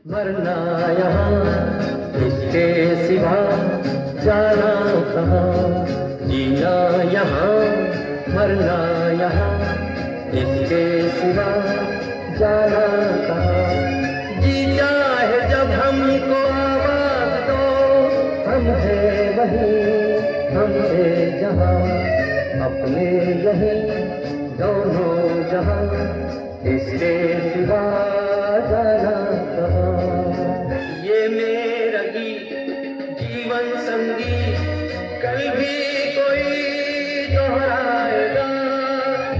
मरना यहाँ इसके सिवा जाना कहाँ, जीना यहाँ मरना यहाँ इसके सिवा जाना कहाँ। जी चाहे जब हमको आवाज दो, हम है वहीं हमसे जहाँ, अपने यहीं दोनों जहाँ इसके सिवा जाना कहाँ। ये मेरा गीत जीवन संगीत कल भी कोई दोहराएगा।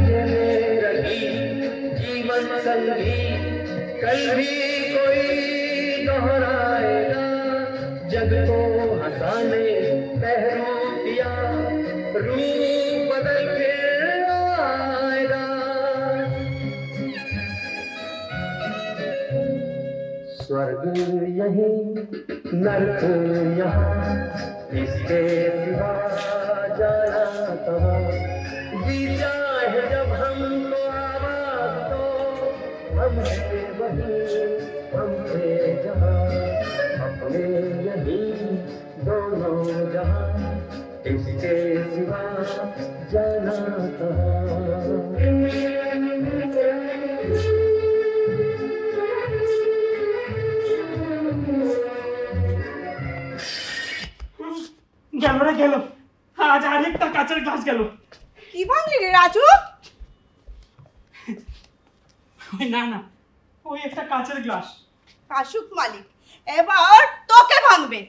ये मेरा गीत जीवन संगीत कल भी कोई दोहराएगा। जग को हंसाने पहलू दिया, रूप बदल के आएगा। स्वर्ग यहीं नरक यहाँ इसके सिवा जाना कहाँ। जी चाहे जब हमको आवाज दो, हम है वहीं हमसे जहाँ, अपने यहीं दोनों जहाँ इसके सिवा जाना कहाँ। গেল রে গেল, আজ আরেকটা কাঁচের গ্লাস গেল। কি ভাঙলি রে রাজু? ওই না না, ওই একটা কাঁচের গ্লাস। কাশুক মালিক এবার তোকে ভাঙবে।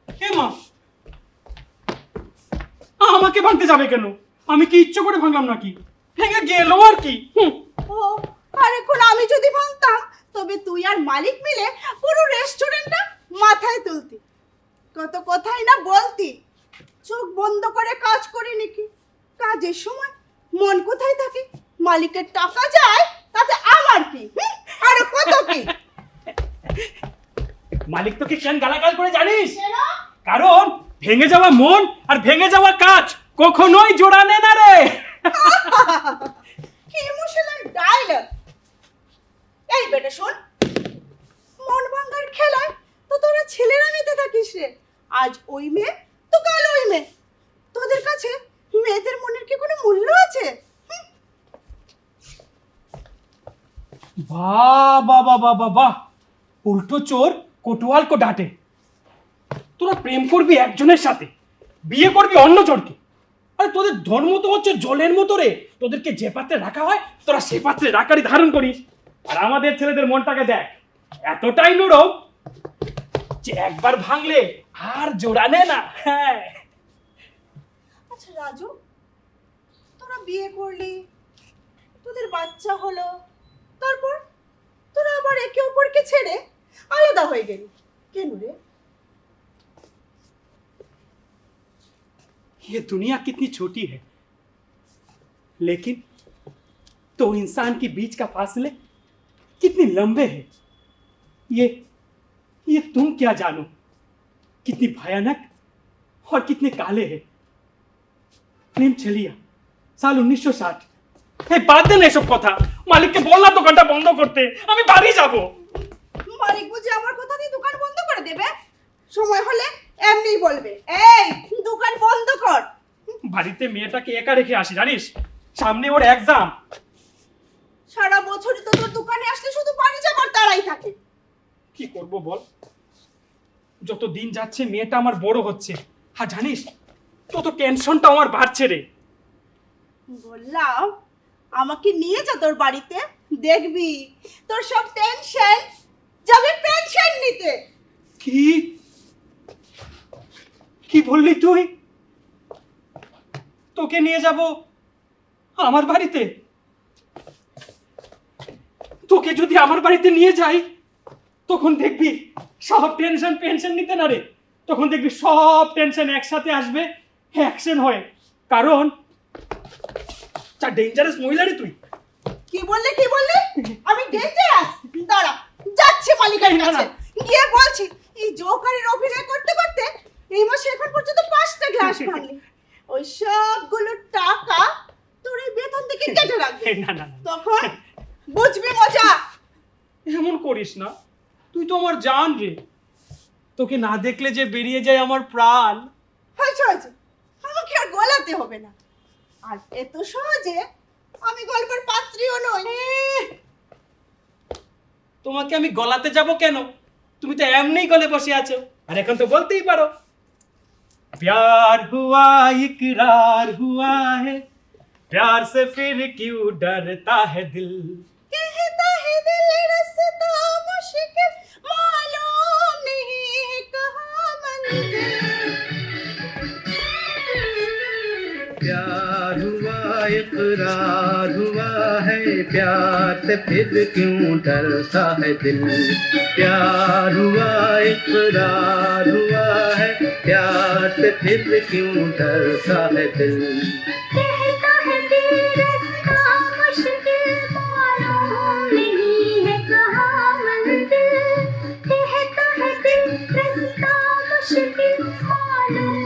এ মা, আমাকে ভাঙতে যাবে কেন? আমি কি ইচ্ছে করে ভাঙলাম নাকি? ভেঙে গেল আর কি। ও আর এখন আমি যদি ভাঙতাম তবে তুই আর মালিক মিলে পুরো রেস্টুরেন্টটা মাথায় তুলতি, কত কথাই না বলতি। চোখ বন্ধ করে কাজ করি নাকি? কাজের সময় মন কোথায় থাকে? মালিকের টাকা যায় তাতে আমার কি? আর কত কি? মালিক তোকে কেন গালাগাল করে জানিস? কারণ ভেঙে যাওয়া মন আর ভেঙে যাওয়া কাজ কখনোই জোড়ানে না রে। কি ইমোশনাল ডায়লগ! এই বেটা শোন, মন ভাঙার খেলায় তো তোরা ছেলেরা মেতে থাকিস রে। আজ ওই মেয়ে তো কাল ওই মেয়ে। তোদের কাছে মেয়েদের মনের কি কোনো মূল্য আছে? বাহ বাহ বাহ বাহ বাহ বাহ, উল্টো চোর কোটওয়াল কো ডাঁটে। তোরা প্রেম করবি একজনের সাথে, বিয়ে করবি অন্য জনকে। আরে তোদের ধর্ম তো হচ্ছে জলের মতো রে, তোদেরকে যে পাত্রে রাখা হয় তোরা সে পাত্রে রাখারই ধারণ করিস। আর আমাদের ছেলেদের মনটাকে দেখ, এতটাই নরম যে একবার ভাঙলে আর জোড়ানে না। হ্যাঁ। আচ্ছা রাজু, তোরা বিয়ে করলি, তোদের বাচ্চা হলো, তারপর তোরা আবার একে অপরকে ছেড়ে আলাদা হয়ে গেলি কেন রে? ये दुनिया कितनी छोटी है, लेकिन तो इंसान के बीच का फासले कितने लंबे हैं। ये तुम क्या जानो कितनी भयानक और कितने काले हैं। प्रेम चलिया साल 1960। এই বাদ দেন এসব কথা, মালিককে বললাম দোকানটা বন্ধ করতে, আমি বাড়ি যাব। মালিক বুঝি আমার কথা দিয়ে দোকান বন্ধ করে দেবে? সময় হলে এমনিই বলবে, এই দোকান বন্ধ কর। বাড়িতে মেয়েটাকে একা রেখে আসি জানিস, সামনে ওর এক্সাম। সারা বছরই তো তোর দোকানে আসলে শুধু পানি যাবার তাড়াই থাকে। কি করব বল, যত দিন যাচ্ছে মেয়েটা আমার বড় হচ্ছে, আর জানিস তত টেনশনটা আমার বাড়ছে রে। বললাম আমাকে নিয়ে যা তোর বাড়িতে, দেখবি তোর সব টেনশন যাবে পেনশন নিতে। কি কি বললি তুই? তোকে নিয়ে যাব আমার বাড়িতে? তোকে যদি আমার বাড়িতে নিয়ে যাই তখন দেখবি সব টেনশন পেনশন নিতে না রে, তখন দেখবি সব টেনশন একসাথে আসবে, অ্যাকশন হয়। কারণ যা ডেঞ্জারাস মহিলা রে তুই। কি বললি আমি ডেঞ্জারাস? দাঁড়া, যাচ্ছে মালিকের না, না। কাছে গিয়ে বলছি। এই জোকারের অভিনয় করতে করতে এই মাসে এখন পর্যন্ত 5টা গ্লাস ভাঙলি। ওই সবগুলো টাকা তোর এই বেতন থেকে কেটে রাখবে। না না না, তখন বুঝবি মজা। এমন করিস না, তুই তো আমার জান রে, তোকে না দেখলে যে বেরিয়ে যায় আমার প্রাণ। হয়েছে হয়েছে, আমাকে আর গলাতে হবে না। আর এত সহজে আমি গল্পের পাত্রীও নই। তোমাকে আমি গলাতে যাব কেন? তুমি তো এমনিই গলে বসে আছো, আর এখন তো বলতেই পারো। प्यार हुआ इकरार हुआ है, प्यार से फिर क्यों डरता है दिल। कहता है दिल रास्ता मुश्किल, मालूम नहीं है कहाँ मंजिल। प्यार हुआ इकरार हुआ है, प्यार से फिर क्यों डरता है दिल। प्यार हुआ इकरार हुआ है, प्यार से फिर क्यों डरता है दिल। कहता है दिल रास्ता मुश्किल, मालूम नहीं है कहाँ मंजिल। कहता है दिल रास्ता मुश्किल, मालूम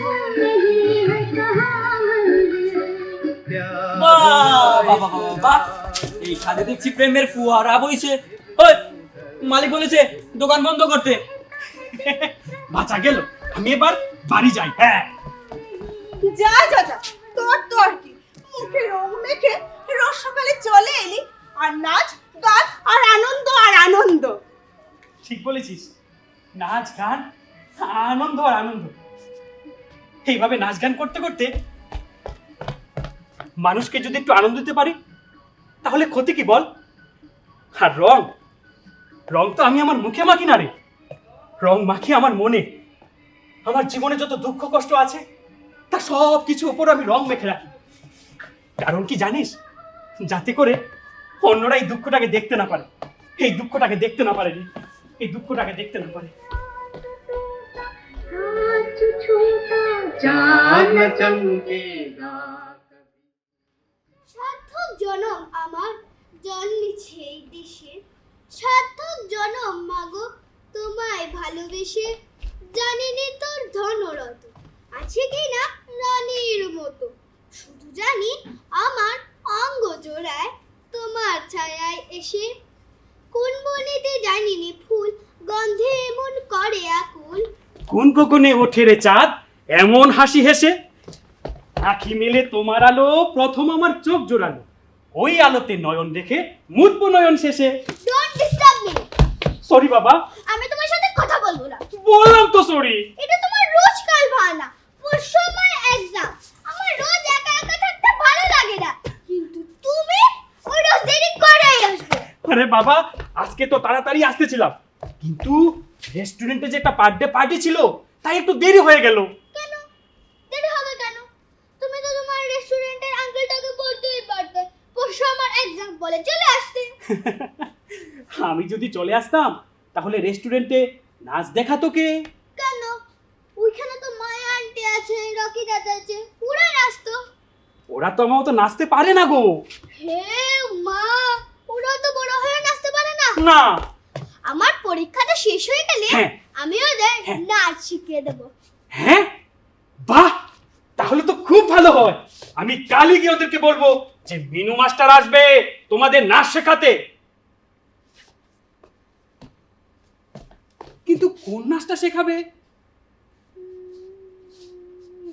नहीं है कहाँ मंजिल। বাহ বাহ বাহ বাহ, এই খাদে দেখছি প্রেমের ফুয়ারা বইছে। ওই মালিক বলেছে দোকান বন্ধ করতে। বাঁচা গেল, আমি এবার বাড়ি যাই। হ্যাঁ, যা যা যা, তোর তো আর কি, মুখে রং মেখে রোজ সকালে চলে এলি, আর নাচ গান আর আনন্দ আর আনন্দ। ঠিক বলেছিস, নাচ গান আনন্দ আর আনন্দ। এইভাবে নাচ গান করতে করতে মানুষকে যদি একটু আনন্দ দিতে পারি তাহলে ক্ষতি কি বল? আর রং, রং তো আমি আমার মুখে মাখি না রে, রং মাখি আমার মনে। আমার জীবনে যত দুঃখ কষ্ট আছে তা সব কিছু ওপর আমি রং মেখে রাখি। কারণ কি জানিস? যাতে করে অন্যরা এই দুঃখটাকে দেখতে না পারে, এই দুঃখটাকে দেখতে না পারে রে, এই দুঃখটাকে দেখতে না পারে। चांद चमकेगा। সার্থক জনম আমার জন্মেছে এই দেশে, সার্থক জনম মাগো তোমায় ভালোবেসে। জানিনি তোর ধনরত আছে কিনা রানীর মতো, শুধু জানি আমার অঙ্গ জোড়ায় তোমার ছায়ায় এসে। কোন বনেতে জানিনি ফুল গন্ধে এমন করে আকুল। কোন কোকনে ওঠে রে চাঁদ এমন হাসি হেসে, আখি মেলে তোমার আলো প্রথম আমার চোখ জোড়ালো, ওই আলোতে নয়ন রেখে মুতবো নয়ন শেষে। ডোন্ট ডিস্টার্ব মি, সরি বাবা, আমি তোমার সাথে কথা বলবো না। বললাম তো সরি। এটা তোমার রোজকার ভানা, পরশু আমার এক্সাম, আমার রোজ একা একা থাকতে ভালো লাগে না, কিন্তু তুমি ওই রোজ দেরি করেই আসবে। আরে বাবা, আজকে তো তাড়াতাড়ি আসতেছিলাম, কিন্তু রেস্টুরেন্টে যে একটা বার্থডে পার্টি ছিল তাই একটু দেরি হয়ে গেল। কেন দেরি হবে কেন? তুমি তো তোমার রেস্টুরেন্টের আঙ্কেলটাকে বলতেই পারতে পরশু আমার এক্সাম বলে চলে আসতে। আমি যদি চলে আসতাম তাহলে রেস্টুরেন্টে নাচ দেখাতো কে? কেন? ওইখানে তো মায়া আন্টি আছে, রকি দাদা আছে, ওরা নাচতো। ওরা তো আমার মতো নাচতে পারে না গো। হে মা, ওরা তো বড় হয়ে নাচতে পারে না। না, আমার পরীক্ষাটা শেষ হয়ে গেলে হ্যাঁ। আমি ওদের হ্যাঁ। নাচ শিখিয়ে দেবো। হ্যাঁ, বাহ, তাহলে তো খুব ভালো হয়। আমি কালই গিয়ে ওদেরকে বলবো যে মিনু মাস্টার আসবে তোমাদের নাচ শেখাতে। কিন্তু কোন নাচটা শেখাবে?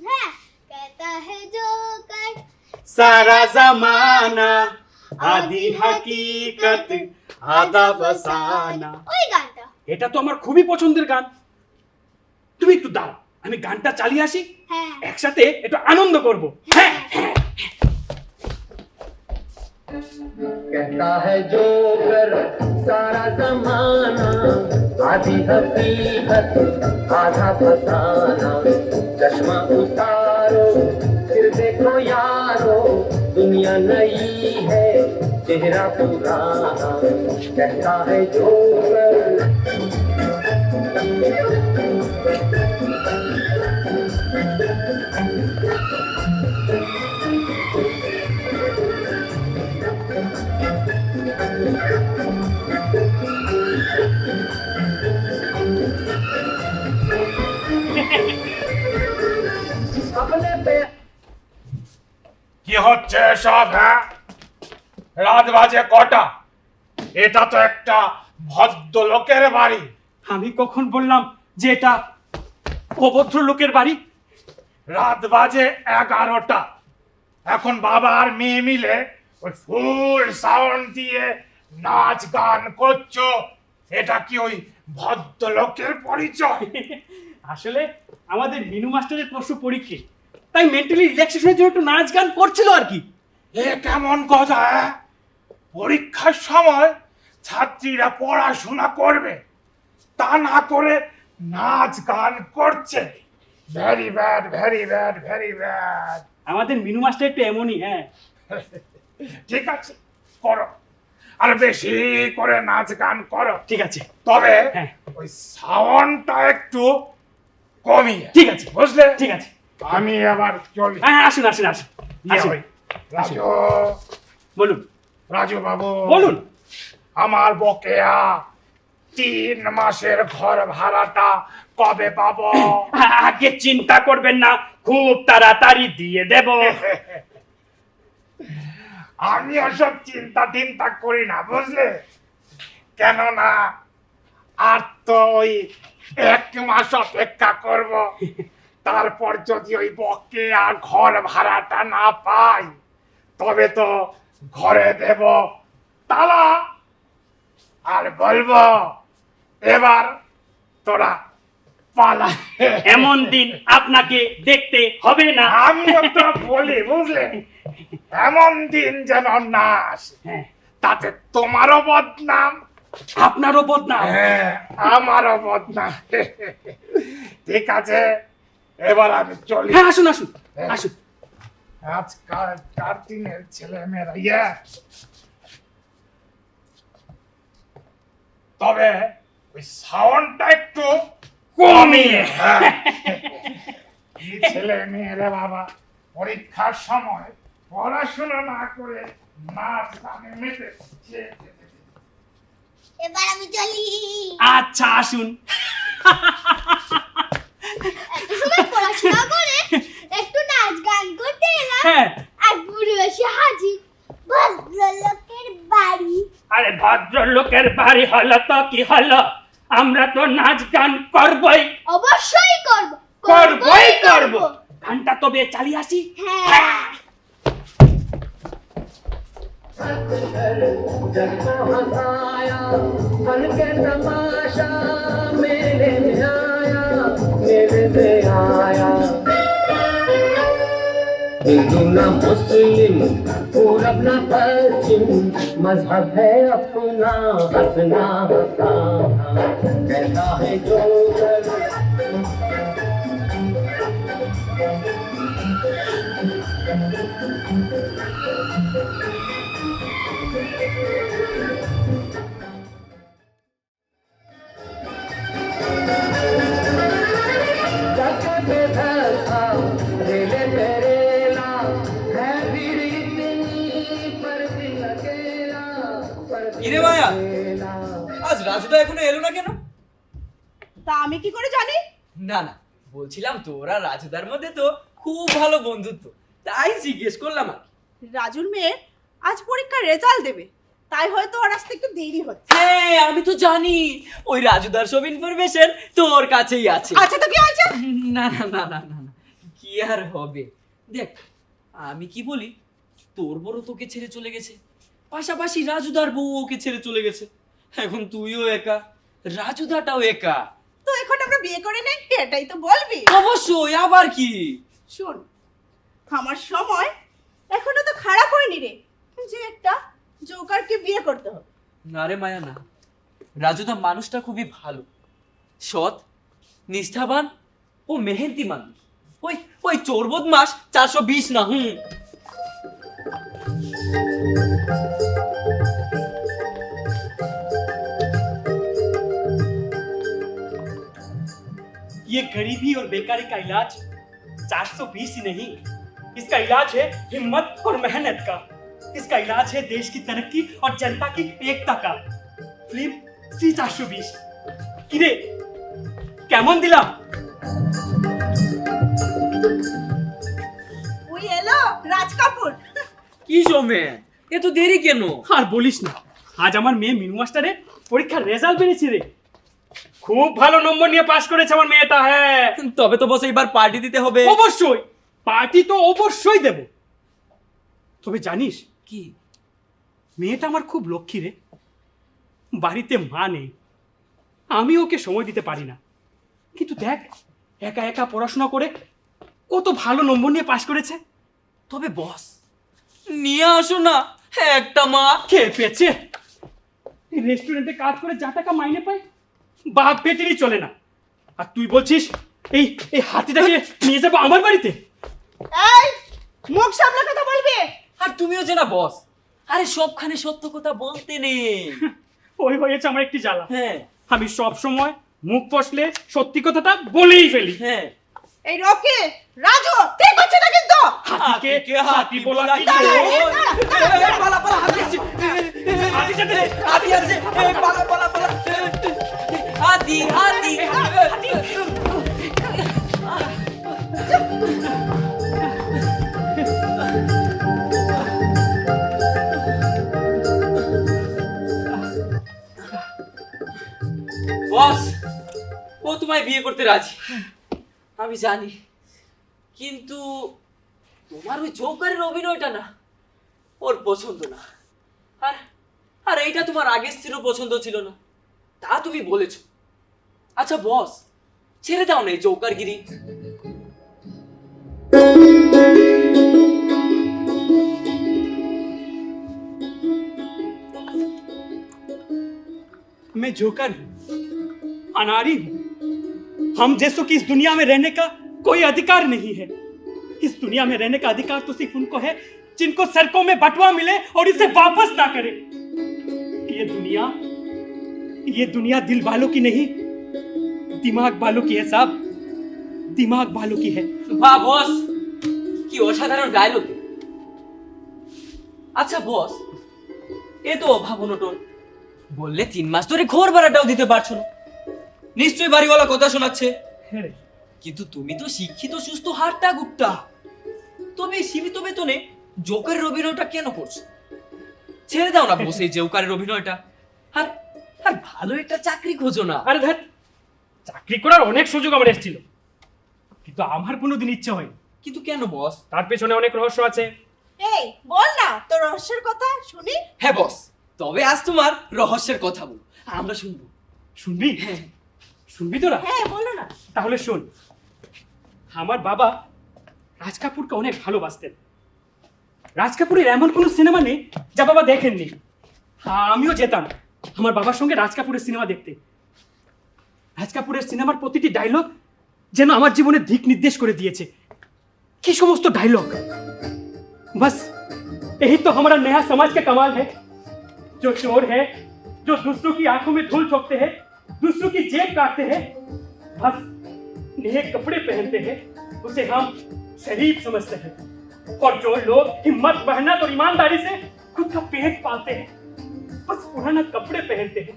হ্যাঁ, कहता है जो कर সারা জামানা আদি হাকিকত আদা ফসানা। ওই গানটা। এটা তো আমার খুবই পছন্দের গান। তুমি একটু দাঁড়াও, আমি গানটা চালিয়ে আসি, হ্যাঁ একসাথে একটু আনন্দ করব। হ্যাঁ হ্যাঁ। कहता है जो कर सारा जमाना, आधी हकीकत आधा फसाना। चश्मा उतारो फिर देखो यारो, दुनिया नई है चेहरा पुराना। कहता है जो कर अपने पे কি হচ্ছে সব? হ্যাঁ, রাত বাজে কটা? এটা তো একটা ভদ্রলোকের বাড়ি, আমি কখন বললাম যে এটা অভদ্র লোকের বাড়ি? রাত বাজে 11টা, এখন বাবা আর মেয়ে মিলে ওই ফুল সাউন্ড দিয়ে নাচ গান করছো, এটা কি ওই ভদ্রলোকের পরিচয়? আসলে আমাদের মিনু মাস্টারের পরশু পরীক্ষা, তাই মেন্টালি রিল্যাক্সেশনের জন্য একটু নাচ গান করছিল আর কি। এ কেমন কথা? পরীক্ষার সময় ছাত্রীরা পড়াশোনা করবে, তা না করে নাচ গান করছে। Very bad, very bad, very bad. আমাদের মিনু মাস্টার একটু এমনই। হ্যাঁ, ঠিক আছে, করো, আর বেশি করে নাচ গান করো। ঠিক আছে। তবে হ্যাঁ। ওই সাউন্ডটা একটু কমিয়ে, ঠিক আছে, বুঝলে? ঠিক আছে। আমি আবার চলি। হ্যাঁ, আসুন আসুন আসুন আসুন। ওই রাজু, বলুন রাজু বাবু, বলুন। আমার বকেয়া 3 মাসের ঘর ভাড়াটা কবে পাবো? আগে চিন্তা করবেন না, খুব তাড়াতাড়ি দিয়ে দেব। আমি ওসব চিন্তা টিন্তা করি না, বুঝলে? কেননা আর তো ওই 1 মাস অপেক্ষা করব, তারপর যদি ওই বকেয়া ঘর ভাড়াটা না পাই, তবে তো ঘরে দেব তালা, আর বলবো এবার তোরা পালা। এমন দিন আপনাকে দেখতে হবে না। আমিও তো বলি, বুঝলে, এমন দিন যেন না আসে, হ্যাঁ, তাতে তোমারও বদনাম, আপনারও বদনাম। হ্যাঁ, আমারও বদনাম। ঠিক আছে, এবার আমি চলি। হ্যাঁ, আসুন আসুন আসুন। আজকাল দিনের ছেলে মেয়েরা তবে ওই সাউন্ডটা একটু কমিয়ে। এই ছেলে মেয়েরা বাবা পরীক্ষার সময় পড়াশোনা না করে নাচ গানে মেতেছে। এবার আমি চলি। আচ্ছা, আসুন। এত সময় পড়াশোনা করে একটু নাচ গান করতে এলাম, হ্যাঁ। আর বুড়ো এসে হাজির ভদ্রলোকের বাড়ি। আরে ভদ্রলোকের বাড়ি হলো তো কি হলো, আমরা তো নাচ গান করবই। অবশ্যই করব, করবই করব। গানটা তবে চালিয়ে আসি। হ্যাঁ। जग को हंसाया बन के तमाशा मेले में आया, मेले में आया। हिंदू ना मुस्लिम पूरब ना पश्चिम, मजहब है अपना हंसना हंसाना, कहता है जो কিরে ভাইয়া, আজ রাজুদা এখনো এলো না কেন? তা আমি কি করে জানি? না না, বলছিলাম তোরা রাজুদার মধ্যে তো খুব ভালো বন্ধুত্ব, তাই জিজ্ঞেস করলাম আর কি। রাজুর মেয়ে আজ পরীক্ষার রেজাল্ট দেবে, তাই হয়তো ওর আসতে একটু দেরি হচ্ছে। হ্যাঁ, আমি তো জানি ওই রাজুদার সব ইনফরমেশন তোর কাছেই আছে। আচ্ছা, তো কি হয়েছে? না না না না না না, কি আর হবে। দেখ, আমি কি বলি, তোর বড় তোকে ছেড়ে চলে গেছে, পাশাপাশি রাজুদার বউ ওকে ছেড়ে চলে গেছে, এখন তুইও একা, রাজুদাটাও একা। তো এখন আমরা বিয়ে করে নেই, এটাই তো বলবি? অবশ্যই, আবার কি। শোন, আমার সময় এখনো তো খারাপ হয়নি রে, যে একটা জোকারকে বিয়ে করতে হবে। না রে মায়া, না, রাজুদা মানুষটা খুবই ভালো, সৎ, নিষ্ঠাবান ও মেহেন্তি মানুষ। ওই ওই চোর বদমাস 420 না। ये गरीबी और बेकारी का इलाज 420 ही नहीं, इसका इलाज है हिम्मत और मेहनत का। इसका इलाज है देश की तरक्की और जनता की एकता का। फिल्म C420 किरे কেমন দিলাম? ওই এলো রাজ কাপুর। কি সময় এত দেরি কেন? আর বলিস না, আজ আমার মেয়ে মিনু মাস্টারের পরীক্ষার রেজাল্ট বেরিয়েছে রে। খুব ভালো নম্বর নিয়ে পাশ করেছে আমার মেয়েটা। হ্যাঁ, তবে তো বস এবার পার্টি দিতে হবে। অবশ্যই পার্টি তো অবশ্যই দেব। তবে জানিস কি? মেয়েটা আমার খুব লক্ষ্মী রে। বাড়িতে মা নেই, আমি ওকে সময় দিতে পারি না, কিন্তু দেখ একা একা পড়াশোনা করে কত ভালো নম্বর নিয়ে পাশ করেছে। তবে বস নিয়ে আসো না একটা মা। খেয়ে পেয়েছে, রেস্টুরেন্টে কাজ করে যা টাকা মাইনে পায় বাপ পেটেরই চলে না, আর তুই বলছিস এই এই হাতিটাকে নিয়ে যাবো আমার বাড়িতে? এই মুখ সামলে কথা বলবি। আর তুমিও যে না বস, আরে সবখানে সত্য কথা বলতে নেই। ওই হয়েছে আমার একটি জ্বালা। হ্যাঁ আমি সব সময় মুখ ফসলে সত্যি কথাটা বলেই ফেলি। হ্যাঁ, এই রকি রাজু ঠিক হচ্ছে না কিন্তু। হাতিকে হাতি বলা কি দাঁড়া, জোর? দাঁড়া, পালা পালা, হাতি আসছে, হাতি সাথে হাতি আসছে, পালা পালা পালা, হাতি হাতি। বস ও তোমায় বিয়ে করতে রাজি, আমি জানি, কিন্তু তোমার ওই জোকারের অভিনয়টা না ওর পছন্দ না। আর আর এইটা তোমার আগের স্ত্রীরও পছন্দ ছিল না, তা তুমি বলেছো। আচ্ছা বস ছেড়ে দাও না এই জোকারগিরি। मैं जोकर हूं, अनाड़ी हूं। हम जैसों की इस दुनिया में रहने का कोई अधिकार नहीं है। इस दुनिया में रहने का अधिकार तो सिर्फ उनको है जिनको सड़कों में बटवा मिले और इसे वापस ना करे। ये दुनिया दिल वालों की नहीं, दिमाग वालों की है साहब, दिमाग वालों की है। বাহ বস, কি অসাধারণ ডায়লগ। আচ্ছা বস এ তো অভাবনটন, বললে 3 মাস ধরে ঘর ভাড়াটাও দিতে পারছো না, নিশ্চয়ই বাড়িওয়ালা কথা শোনাচ্ছে। হ্যাঁ রে, কিন্তু তুমি তো শিক্ষিত সুস্থ হাটটা গুট্টা, তবে এই সীমিত বেতনে জোকারের অভিনয়টা কেন করছো? ছেড়ে দাও না বস এই জোকারের অভিনয়টা, আর আর ভালো একটা চাকরি খোঁজো না। আরে ধ্যাৎ, চাকরি করার অনেক সুযোগ আমার এসেছিল, কিন্তু আমার কোনোদিন ইচ্ছে হয়নি। কিন্তু কেন বস? তার পেছনে অনেক রহস্য আছে। এই বল না তোর রহস্যের কথা শুনি। হ্যাঁ বস, তবে আজ তোমার রহস্যের কথা বলো, আমরা শুনবো। শুনবি? শুনবি তোরা? হ্যাঁ বলো না। তাহলে শোন, আমার বাবা রাজ কাপুরকে অনেক ভালোবাসতেন। রাজ কাপুরের এমন কোনো সিনেমা নেই যা বাবা দেখেননি। আমিও যেতাম আমার বাবার সঙ্গে রাজ কাপুরের সিনেমা দেখতে। রাজ কাপুরের সিনেমার প্রতিটি ডায়লগ যেন আমার জীবনের দিক নির্দেশ করে দিয়েছে। কি সমস্ত डायलॉग, बस यही तो हमारा नया समाज का कमाल है। जो चोर है, जो दूसरों की आंखों में धूल झोंकते हैं, दूसरों की जेब काटते हैं, बस नए कपड़े पहनते हैं, उसे हम शरीफ समझते हैं। और जो लोग हिम्मत, मेहनत और ईमानदारी से खुद का पेट पालते हैं, बस पुराना कपड़े पहनते हैं,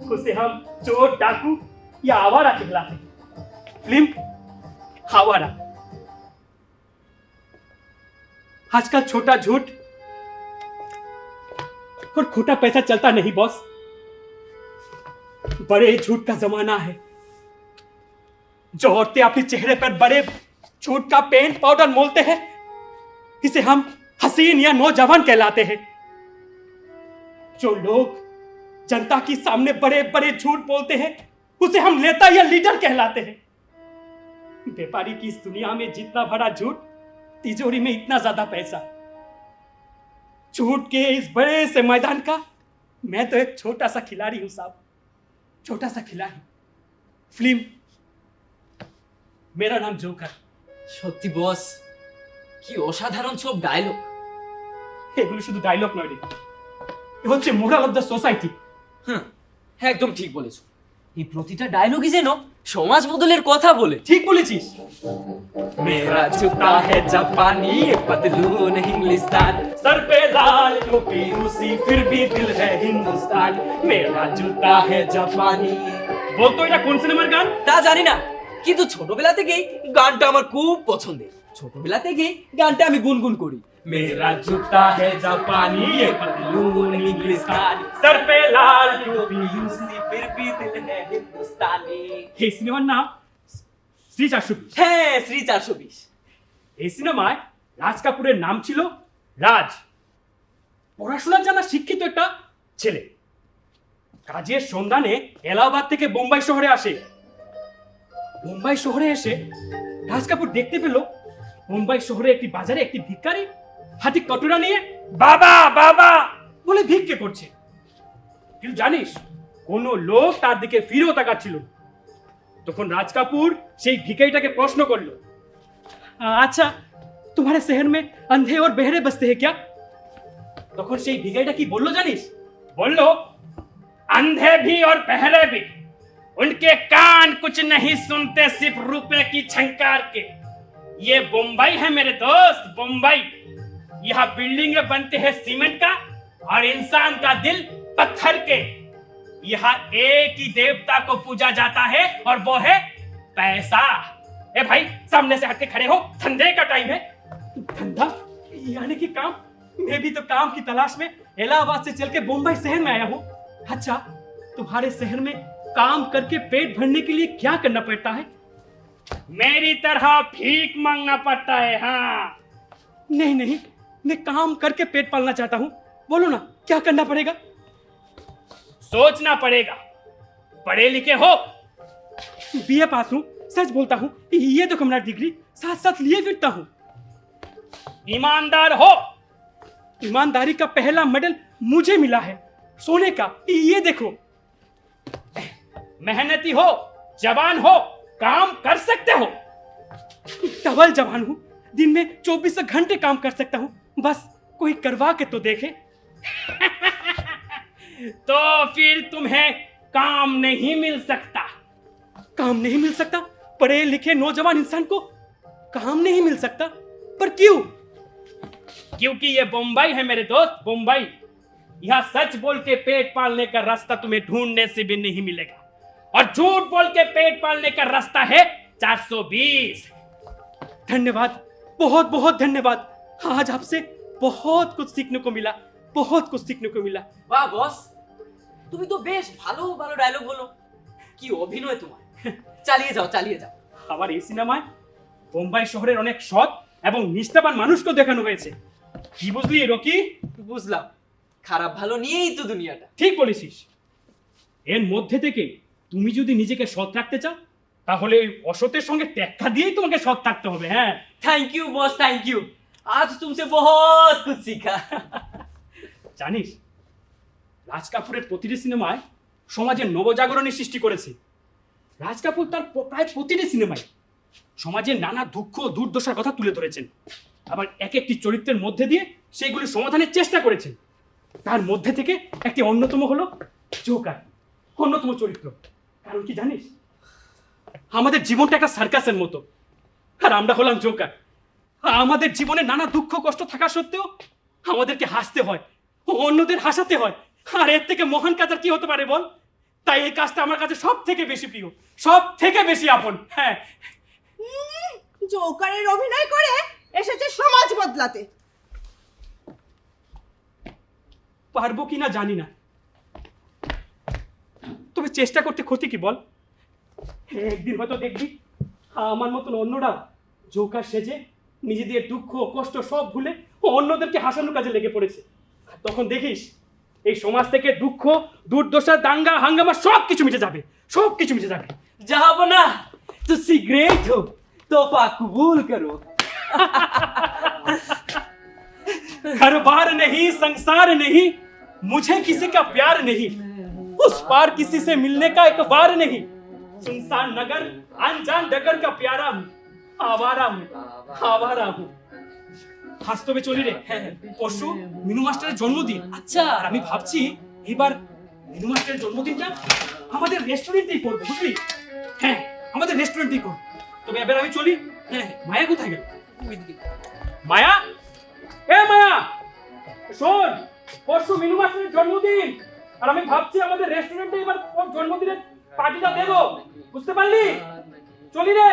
उसे हम चोर, डाकू या आवारा कहलाते हैं। फिल्म आवारा। आजकल छोटा झूठ और खोटा पैसा चलता नहीं बॉस, बड़े झूठ का जमाना है। जो औरतें अपने चेहरे पर बड़े झूठ का पेंट पाउडर मोलते हैं, इसे हम हसीन या नौजवान कहलाते हैं। जो लोग जनता के सामने बड़े बड़े झूठ बोलते हैं, उसे हम नेता या लीडर कहलाते हैं। व्यापारी की इस दुनिया में जितना बड़ा झूठ, तिजोरी में इतना ज्यादा पैसा। झूठ के इस बड़े से मैदान का मैं तो एक छोटा सा खिलाड़ी हूं साहब, छोटा सा खिलाड़ी। फिल्म मेरा नाम जोकर। সত্যি বস কি অসাধারণ সব ডায়লগ। এগুলো শুধু ডায়লগ নয় রে, এ হচ্ছে মোরাল অফ দ্য সোসাইটি। হ্যাঁ একদম ঠিক বলেছো, এই প্রতিটা ডায়লগই যেন সমাজ বদলের কথা বলে। ঠিক বলেছিস। मेरा जूता है जापानी, पतलून इंग्लिस्तान, सर पे लाल टोपी रूसी, फिर भी दिल है हिंदुस्तान। मेरा जूता है जापानी। বল তো এটা কোন সিনেমার গান? তা জানি না, কিন্তু ছোটবেলা থেকেই গানটা আমার খুব পছন্দের। ছোটবেলা থেকেই গানটা আমি গুনগুন করি। मेरा जूता है जापानी, ये पतलून इंग्लिस्तान, सर पे लाल टोपी। यूसी फिर भी दिल है हिंदुस्तानी। এই সিনেমার নাম শ্রী 420। হ্যাঁ, শ্রী 420। এই সিনেমায় রাজ কাপুরের নাম ছিল রাজ। পড়াশোনা জানা শিক্ষিত একটা ছেলে, কাজের সন্ধানে এলাহাবাদ থেকে বোম্বাই শহরে আসে। বোম্বাই শহরে এসে রাজ কাপুর দেখতে পেল বোম্বাই শহরে একটি বাজারে একটি ভিখারি হাতে কটুরা নিয়ে বাবা বাবা বলে ভিক্ষে করছে। কিন্তু জানিস, কোনো লোক তার দিকে ফিরেও তাকাচ্ছিল না। তখন রাজ কাপুর সেই ভিখারিটাকে প্রশ্ন করলো, আচ্ছা तुम्हारे शहर में अंधे और बहरे बसते हैं क्या? তখন সেই ভিখারিটা কি বললো জানিস? বললো, अंधे भी और बहरे भी, उनके कान कुछ नहीं सुनते सिर्फ रुपए की झंकार के। ये बम्बई है मेरे दोस्त, बम्बई। यहाँ बिल्डिंगें बनते हैं सीमेंट का और इंसान का दिल पत्थर के। यहाँ एक ही देवता को पूजा जाता है और वो है पैसा। ए भाई, सामने से हटके खड़े हो, धंधे का टाइम है। धंधा यानी कि काम? मैं भी तो काम की तलाश में इलाहाबाद से चल के मुंबई शहर में आया हूँ। अच्छा, तुम्हारे शहर में काम करके पेट भरने के लिए क्या करना पड़ता है? मेरी तरह भीख मांगना पड़ता है। हाँ, नहीं नहीं, मैं काम करके पेट पालना चाहता हूँ। बोलो ना, क्या करना पड़ेगा? सोचना पड़ेगा। पढ़े लिखे हो? बीए पास हूँ, सच बोलता हूँ। ये तो कमरा डिग्री साथ साथ लिए फिरता हूँ। ईमानदार हो? ईमानदारी का पहला मेडल मुझे मिला है, सोने का। ये देखो। मेहनती हो, जवान हो, काम कर सकते हो? डबल जवान हूँ, दिन में 24 घंटे काम कर सकता हूँ। बस कोई करवा के तो देखे। तो फिर तुम्हें काम नहीं मिल सकता। काम नहीं मिल सकता? पढ़े लिखे नौजवान इंसान को काम नहीं मिल सकता? पर क्यों? क्योंकि ये मुंबई है मेरे दोस्त, मुंबई। यहाँ सच बोल के पेट पालने का रास्ता तुम्हें ढूंढने से भी नहीं मिलेगा, और झूठ बोल के पेट पालने का रास्ता है 420। धन्यवाद, बहुत बहुत धन्यवाद। आज आपसे बहुत कुछ सीखने को मिला, बहुत कुछ सीखने को मिला। বাহ বস, তুমি তো বেশ ভালো ভালো ডায়লগ বলো। কি অভিনয় তোমার! চালিয়ে যাও, চালিয়ে যাও। আমার এই সিনেমায় বোম্বাই শহরের অনেক সৎ এবং নিষ্ঠাবান মানুষকে দেখানো হয়েছে। কি বুঝলি রকি? বুঝলাম, খারাপ ভালো নিয়েই তো দুনিয়াটা। ঠিক বলেছিস। এর মধ্যে থেকে তুমি যদি নিজেকে সৎ রাখতে চাও, তাহলে ওই অসতের সঙ্গে টেক্কা দিয়েই তোমাকে সৎ থাকতে হবে। হ্যাঁ, thank you boss, thank you. आज तुमसे बहुत कुछ सीखा। জানিস, রাজ কাপুরের প্রতিটি সিনেমায় সমাজের নবজাগরণের সৃষ্টি করেছে। রাজ কাপুর তার প্রায় প্রতিটি সিনেমায় সমাজের নানা দুঃখ দুর্দশার কথা তুলে ধরেছেন, আবার এক একটি চরিত্রের মধ্যে দিয়ে সেগুলি সমাধানের চেষ্টা করেছেন। তার মধ্যে থেকে একটি অন্যতম হলো জোকার, অন্যতম চরিত্র। কারণ কি জানিস, আমাদের জীবনটা একটা সার্কাসের মতো, আর আমরা হলাম জোকার। আমাদের জীবনে নানা দুঃখ কষ্ট থাকা সত্ত্বেও আমাদেরকে হাসতে হয়, অন্যদের হাসাতে হয়। আর এর থেকে মহান কাজ আর কি হতে পারে বল? তাই এই কাজটা আমার কাছে সব থেকে বেশি প্রিয়, সব থেকে বেশি আপন। হ্যাঁ, জোকারের অভিনয় করে এসেছে সমাজ বদলাতে। পারবো কিনা জানি না, তবে চেষ্টা করতে ক্ষতি কি বল? একদিন হয়তো দেখবি আমার মতন অন্যরা জোকার সেজে নিজেদের দুঃখ কষ্ট সব ভুলে অন্যদেরকে হাসানোর কাজে লেগে পড়েছে। আর তখন দেখিস এই সমাজ থেকে দুঃখ দুর্দশা দাঙ্গা হাঙ্গামা সব কিছু মিটে যাবে, সব কিছু মিটে যাবে। जाओ ना, तो सिगरेट हो, तोहफा कबूल करो। घरबार नहीं, संसार नहीं, मुझे किसी का प्यार नहीं, उस पार किसी से मिलने का एक बार नहीं। सुनसान नगर अनजान डगर का प्यारा हूँ, आवारा हूँ, आवारा हूँ। হাসতবে চলি রে। পরশু মিনু মাস্টারের জন্মদিন। আচ্ছা, আর আমি ভাবছি এবার মিনু মাস্টারের জন্মদিনটা আমাদের রেস্টুরেন্টেই করবো, বুঝলি? হ্যাঁ, আমাদের রেস্টুরেন্টেই করবো। তবে এবার আমি চলি। হ্যাঁ, মায়া কোথায় গেল? মায়া, এ মায়া শোন, পরশু মিনু মাস্টারের জন্মদিন, আর আমি ভাবছি আমাদের রেস্টুরেন্টে এবার ওর জন্মদিনের পার্টিটা দেবো, বুঝতে পারলি? চলি রে,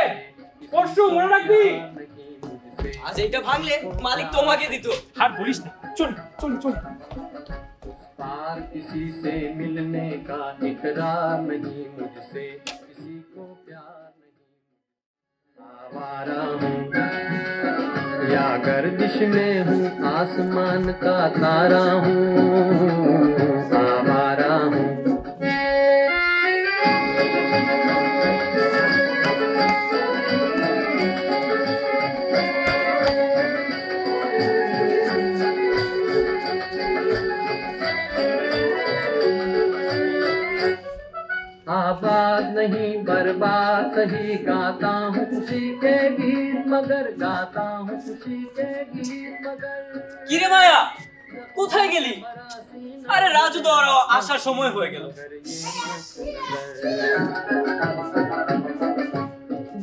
পরশু মনে রাখবি। আজ এইটা ভাঙলে মালিক তোমাকে দিত। আর বলিস না, চল চল চল। प्यार किसी से मिलने का इकरार नहीं, मुझसे किसी को प्यार नहीं। आवारा हूँ या गर्दिश में हूँ, आसमान का तारा हूँ, आवारा हूँ। आबाद नहीं बर्बाद सही, गाता हूँ खुशी के गीत मगर, गाता हूँ खुशी के गीत मगर। কি রে মায়া, কোথায় গেলি? আরে রাজু তো আর আসার সময় হয়ে গেল।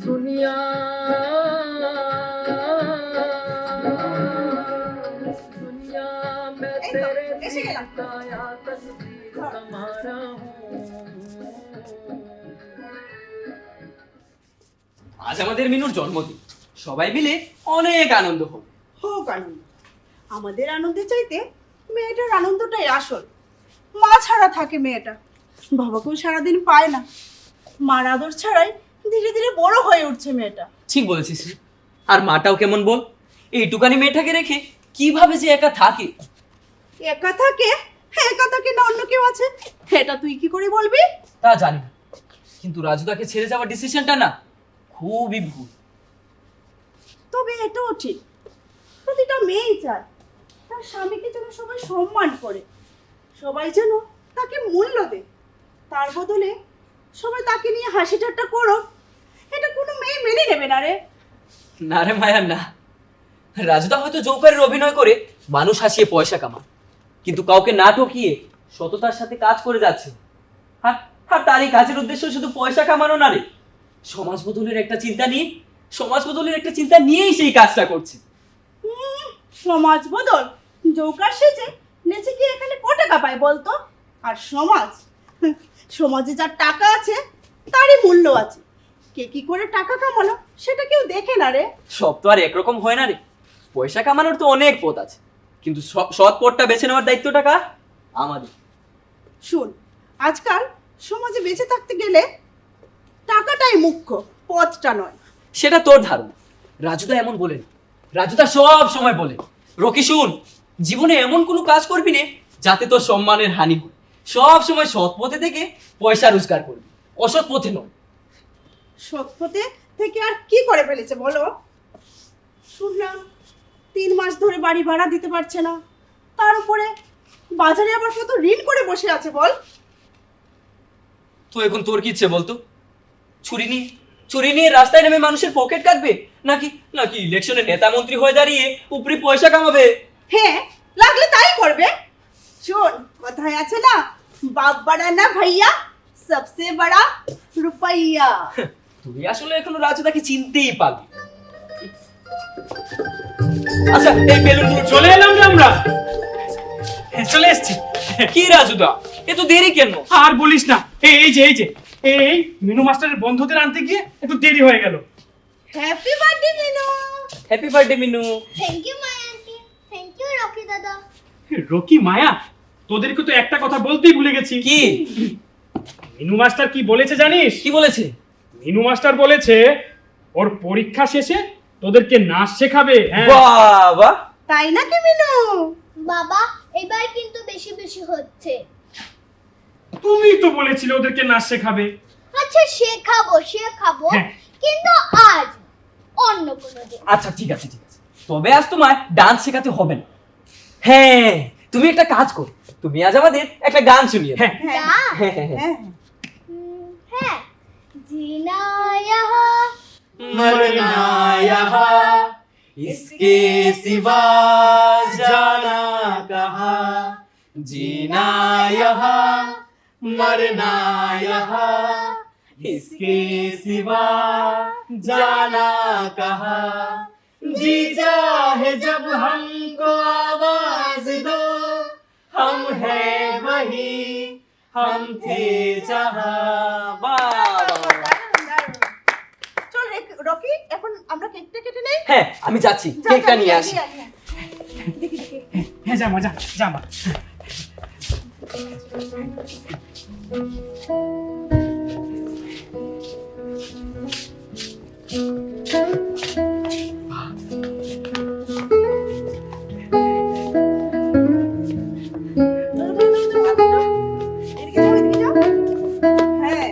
दुनिया दुनिया में এই তো, तेरे এসে গেলাম। दिखाया तस्वीर तुम्हारा हूँ। আজ আমাদের মিনুর জন্মদিন, সবাই মিলে অনেক আনন্দ হবে। হোক আনন্দ, আমাদের আনন্দের চাইতে মেয়েটার আনন্দটাই আসল। মা ছাড়া থাকে মেয়েটা, বাবাকেও সারাদিন পায় না, মার আদর ছাড়াই ধীরে ধীরে বড় হয়ে উঠছে মেয়েটা। ঠিক বলেছিস রে। আর মাটাও কেমন বল, এইটুকানি মেয়েটাকে রেখে কিভাবে যে একা থাকে। একা থাকে, একা থাকে না অন্য কেউ আছে, এটা তুই কি করে বলবি? তা জানি না, কিন্তু রাজুদাকে ছেড়ে যাওয়ার ডিসিশনটা না খুবই ভুল। তবে এটাও ঠিক, প্রতিটা মেয়েই চায় তার স্বামীকে যেন সবাই সম্মান করে, সবাই যেন তাকে মূল্য দেয়, তার বদলে সবাই তাকে নিয়ে হাসি ঠাট্টা করো, এটা কোনো মেয়ে মেনে নেবে না রে। না রে মায়া না, রাজুদা হয়তো জোকারের অভিনয় করে মানুষ হাসিয়ে পয়সা কামায়, কিন্তু কাউকে না ঠকিয়ে সততার সাথে কাজ করে যাচ্ছে। আর আর তার এই কাজের উদ্দেশ্য শুধু পয়সা কামানো না রে, সমাজ বদলের একটা চিন্তা নিয়েই সেই কাজটা করছে। সমাজ বদল জৌকার সেজে নেচে কি এখানে ক টাকা পায় বলতো? আর সমাজ, সমাজে যার টাকা আছে তারই মূল্য আছে, কে কি করে টাকা কামালো সেটা কেউ দেখে না রে। সব তো আর একরকম হয় না রে, পয়সা কামানোর তো অনেক পথ আছে, কিন্তু সৎ পথটা বেছে নেওয়ার দায়িত্বটা কার? আমাদের। শুন, আজকাল সমাজে বেঁচে থাকতে গেলে টাকাটাই মুখ্য, পথটা নয়। সেটা তোর ধারণা, রাজুদা এমন বলেন। রাজুদা সব সময় বলে, রকি শুন, জীবনে এমন কোনো কাজ করবি না যাতে তোর সম্মানের হানি হয়, সব সময় সৎ পথে থেকে পয়সা রোজগার করবি, অসৎ পথে নয়। সৎ পথে থেকে আর কি করে ফেলেছে বলো? শুনলাম 3 মাস ধরে বাড়ি ভাড়া দিতে পারছে না, তার উপরে বাজারে আবার কত ঋণ করে বসে আছে বল। তো এখন তোর কি ইচ্ছে বলতো? ছুরি নিয়ে রাস্তায় নেমে মানুষের পকেট কাটবে, নাকি নাকি ইলেকশনে নেতা মন্ত্রী হয়ে দাঁড়িয়ে উপরি পয়সা কামাবে? হ্যাঁ, লাগলে তাই করবে। শোন, কথায় আছে না, বাপ বড়া না ভাইয়া, সবসে বড়া রুপাইয়া। তুই আসলে এখনো রাজুদাকে চিনতেই পারবি। আচ্ছা, এই বেলুনগুলো চলে এলাম রে আমরা, চলে এসছি। কি রাজুদা, এ তো দেরি কেন? আর বলিস না, এই মিনু মাস্টারের বন্ধুদের আনতে গিয়ে একটু দেরি হয়ে গেল। Happy birthday Minu. Happy birthday Minu. Thank you Maya aunty, thank you Rocky দাদা। রকি, মায়া, তোদেরকে তো একটা কথা বলতেই ভুলে গেছি। কি? মিনু মাস্টার কি বলেছে জানিস? কি বলেছে? মিনু মাস্টার বলেছে ওর পরীক্ষা শেষে তোদেরকে নাচ শেখাবে। হ্যাঁ, বাবা, তাই নাকি মিনু? বাবা, এবার কিন্তু বেশি বেশি হচ্ছে। তুমি তো বলেছিলে ওদেরকে নাচ শেখাবে। আচ্ছা, শেখাবো হ্যাঁ। কিন্তু আজ অন্য কোনো দিন। আচ্ছা ঠিক আছে, তবে আজ তোমার ডান্স শেখাতে হবে না। হ্যাঁ, তুমি একটা কাজ করো, তুমি আজ আমাদের একটা গান শুনিয়ে দাও। হ্যাঁ, হ্যাঁ হ্যাঁ, হ্যাঁ, হ্যাঁ। হ্যাঁ, হ্যাঁ, जीना यहाँ मरना यहाँ, इसके सिवा जाना कहाँ, जीना यहाँ मरना यहाँ, इसके सिवा जाना कहाँ, जी चाहे जब हमको आवाज दो, हम है वही हम थे जहाँ। চল রকি, এখন আমরা কেকটা কেটে নেই। হ্যাঁ, আমি যাচ্ছি, কেকটা নিয়ে আসি। দেখি হ্যাঁ, যা মা, যা মা। এদিকে যাও, এদিকে যাও। হ্যাঁ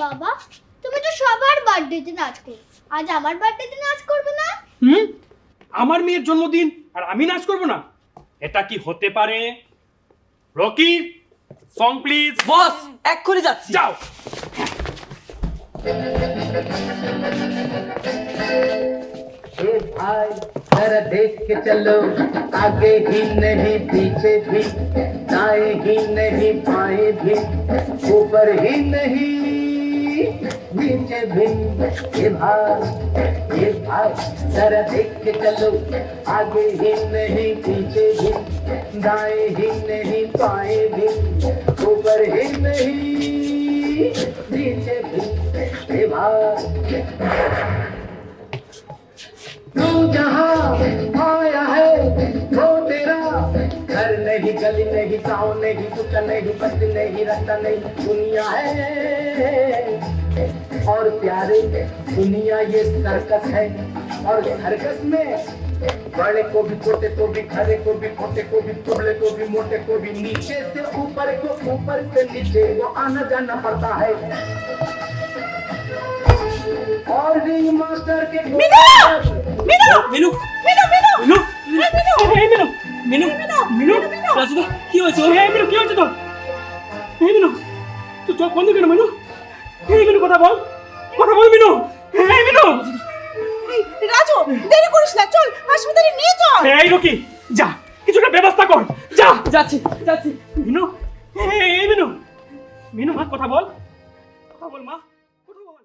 বাবা, তুমি তো সবার বার্থডেতে নাচ করো, আজ আমার বার্থডেতে নাচ করবে না? আমার মেয়ের জন্মদিন আর আমি নাচ করব না? এটা কি হতে পারে? Rocky, song please. বস এক্ষুনি যাচ্ছি। যাও। ए भाई जरा देख के चलो, आगे ही नहीं पीछे भी, दाएं ही नहीं बाएं भी, ऊपर ही नहीं नीचे भी। ये भाई जरा देख के चलो, आगे ही नहीं पीछे भी, दाएं ही नहीं बाएं भी, ऊपर ही नहीं नीचे भी। ये भाई तू जहाँ आया है वो तेरा घर नहीं, गली नहीं, गाँव नहीं, दुकान नहीं, बस्ती नहीं, रास्ता नहीं, दुनिया है। और प्यारे दुनिया ये सर्कस है, और सर्कस में बड़े को भी, छोटे को भी, खड़े को भी, खोटे को भी, दुबले को भी, मोटे को भी, नीचे से ऊपर को, ऊपर से नीचे वो आना जाना पड़ता है। और रिंग मास्टर के মিনু মিনু মিনু মিনু মিনু মিনু, এই মিনু মিনু, মিনু, মিনু, রাজুদা কি হয়েছে? এই মিনু, কি হচ্ছে তোর? এই মিনু, তুই চোখ বন্ধ কেন মিনু? এই মিনু, কথা বল, কথা বল মিনু। এই মিনু, এই, রাজু দেরি করিস না, চল হাসপাতালে নিয়ে চল। এই রকি, যা কিছুটা ব্যবস্থা কর, যা। যাচ্ছি যাচ্ছি। মিনু, এই মিনু, মিনু মা, কথা বল, কথা বল মা, কথা বল।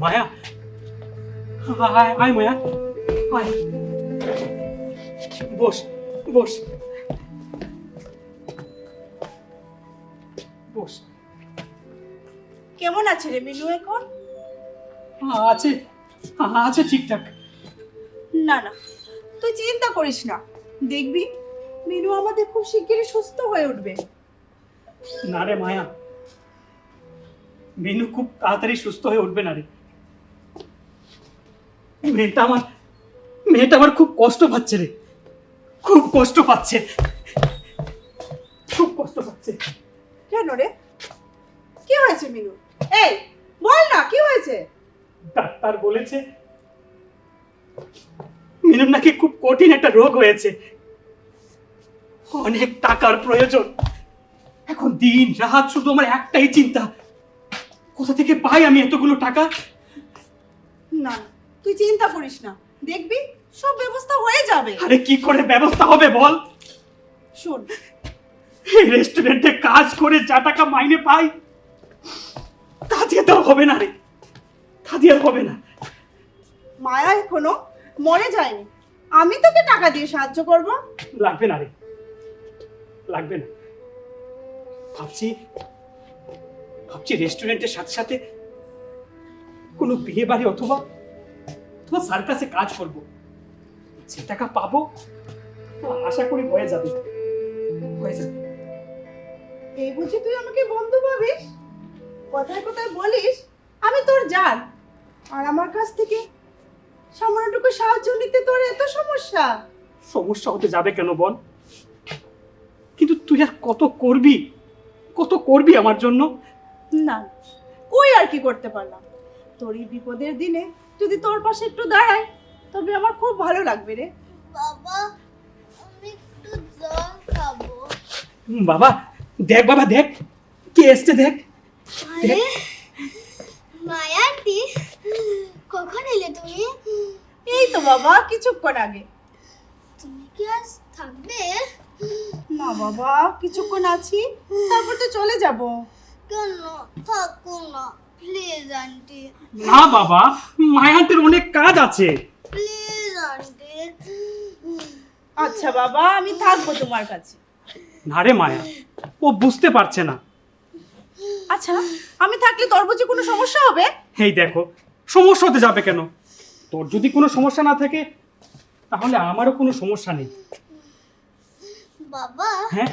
মায়া, আয় আয় মায়া, আয়, বস বস বস। কেমন আছে রে মিনু এখন? আছে, আছে ঠিকঠাক। না না, তুই চিন্তা করিস না, দেখবি মিনু আমাদের খুব শিগগিরই সুস্থ হয়ে উঠবে। না রে মায়া, মিনু খুব তাড়াতাড়ি সুস্থ হয়ে উঠবে না রে। মেয়েটা আমার খুব কষ্ট পাচ্ছে রে, খুব কষ্ট পাচ্ছে, খুব কষ্ট পাচ্ছে। কেন রে, কি হয়েছে মিনু? এই বল না, কি হয়েছে? ডাক্তার বলেছে মিনুর নাকি খুব কঠিন একটা রোগ হয়েছে, অনেক টাকার প্রয়োজন। এখন দিন রাত শুধু আমার একটাই চিন্তা, কোথা থেকে পাই আমি এতগুলো টাকা। না তুই চিন্তা করিস না, দেখবি সব ব্যবস্থা হয়ে যাবে। আরে কি করে ব্যবস্থা হবে বল? শোন, এই রেস্টুরেন্টে কাজ করে যা টাকা মাইনে পাই তা দিয়ে তো হবে না রে, তা দিয়ে হবে না। মায়া এখনো মরে যায়নি, আমি তোকে টাকা দিয়ে সাহায্য করব। লাগবে না রে, লাগবে না। ভাবছি ভাবছি রেস্টুরেন্টের সাথে সাথে কোনো বিয়ে বাড়ি অথবা সার্কাসে কাজ করব। যে টাকা পাবো আশা করি হয়ে যাবে। এই বুঝি তুই আমাকে বন্ধু ভাবিস? কথায় কথায় বলিস আমি তোর জান, আর আমার কাছ থেকে সামান্যটুকু সাহায্য নিতে তোর এত সমস্যা? সমস্যা হতে যাবে কেন বল? কিন্তু তুই আর কত করবি আমার জন্য? না, ওই আর কি করতে পারলাম। তোর এই বিপদের দিনে যদি তোর পাশে একটু দাঁড়াই তবে আমার খুব ভালো লাগবে রে। বাবা, আমি একটু জল খাবো। বাবা দেখ কে এসছে দেখ। আরে মায়ান্টি, কখন এলে তুমি? এই তো বাবা কিছুক্ষণ আগে। তুমি কি আজ থাকবে? না বাবা, কিছুক্ষণ আছি, তারপর তো চলে যাব। কেন থাকো না প্লিজ আন্টি, না বাবা, মায়ান্তের অনেক কাজ আছে। Please aunty. আচ্ছা বাবা, আমি থাকবো তোমার কাছে। না রে মায়া, ও বুঝতে পারছে না। আচ্ছা, আমি থাকলে তোর বুঝি কোনো সমস্যা হবে? এই দেখো, সমস্যা হতে যাবে কেন? তোর যদি কোনো সমস্যা না থাকে তাহলে আমারও কোনো সমস্যা নেই। বাবা, হ্যাঁ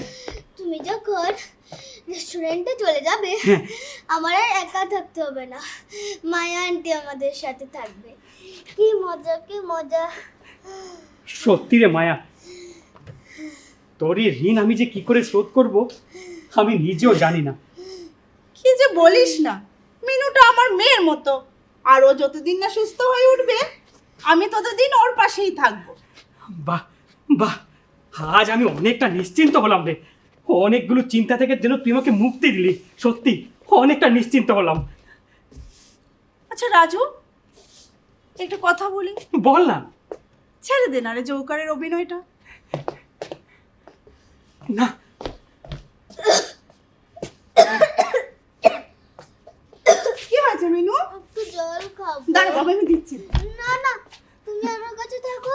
তুমি যখন রেস্টুরেন্টে চলে যাবে হ্যাঁ। আমার আর একা থাকতে হবে না, মায়া আন্টি আমাদের সাথে থাকবে। কি মজা, কি মজা। সত্যি রে মায়া, তোর এই ঋণ আমি যে কি করে শোধ করব আমি নিজেও জানি না। কি যে বলিস না, মিনুটা আমার মেয়ের মতো, আর ও যতদিন না সুস্থ হয়ে উঠবে আমি ততদিন ওর পাশেই থাকবো। বাহ বাহ, আজ আমি অনেকটা নিশ্চিন্ত হলাম রে। অনেকগুলো চিন্তা থেকে যেন তুই আমাকে মুক্তি দিলি। সত্যি অনেকটা নিশ্চিন্ত হলাম। আচ্ছা রাজু, একটা কথা বলি। বল না। ছেড়ে দে না রে জৌকারের অভিনয়টা। না, কি হয়েছে মিনু? একটু জল খাবো। দাঁড়া বাবা, আমি দিচ্ছি। না না, তুমি আমার কাছে থাকো,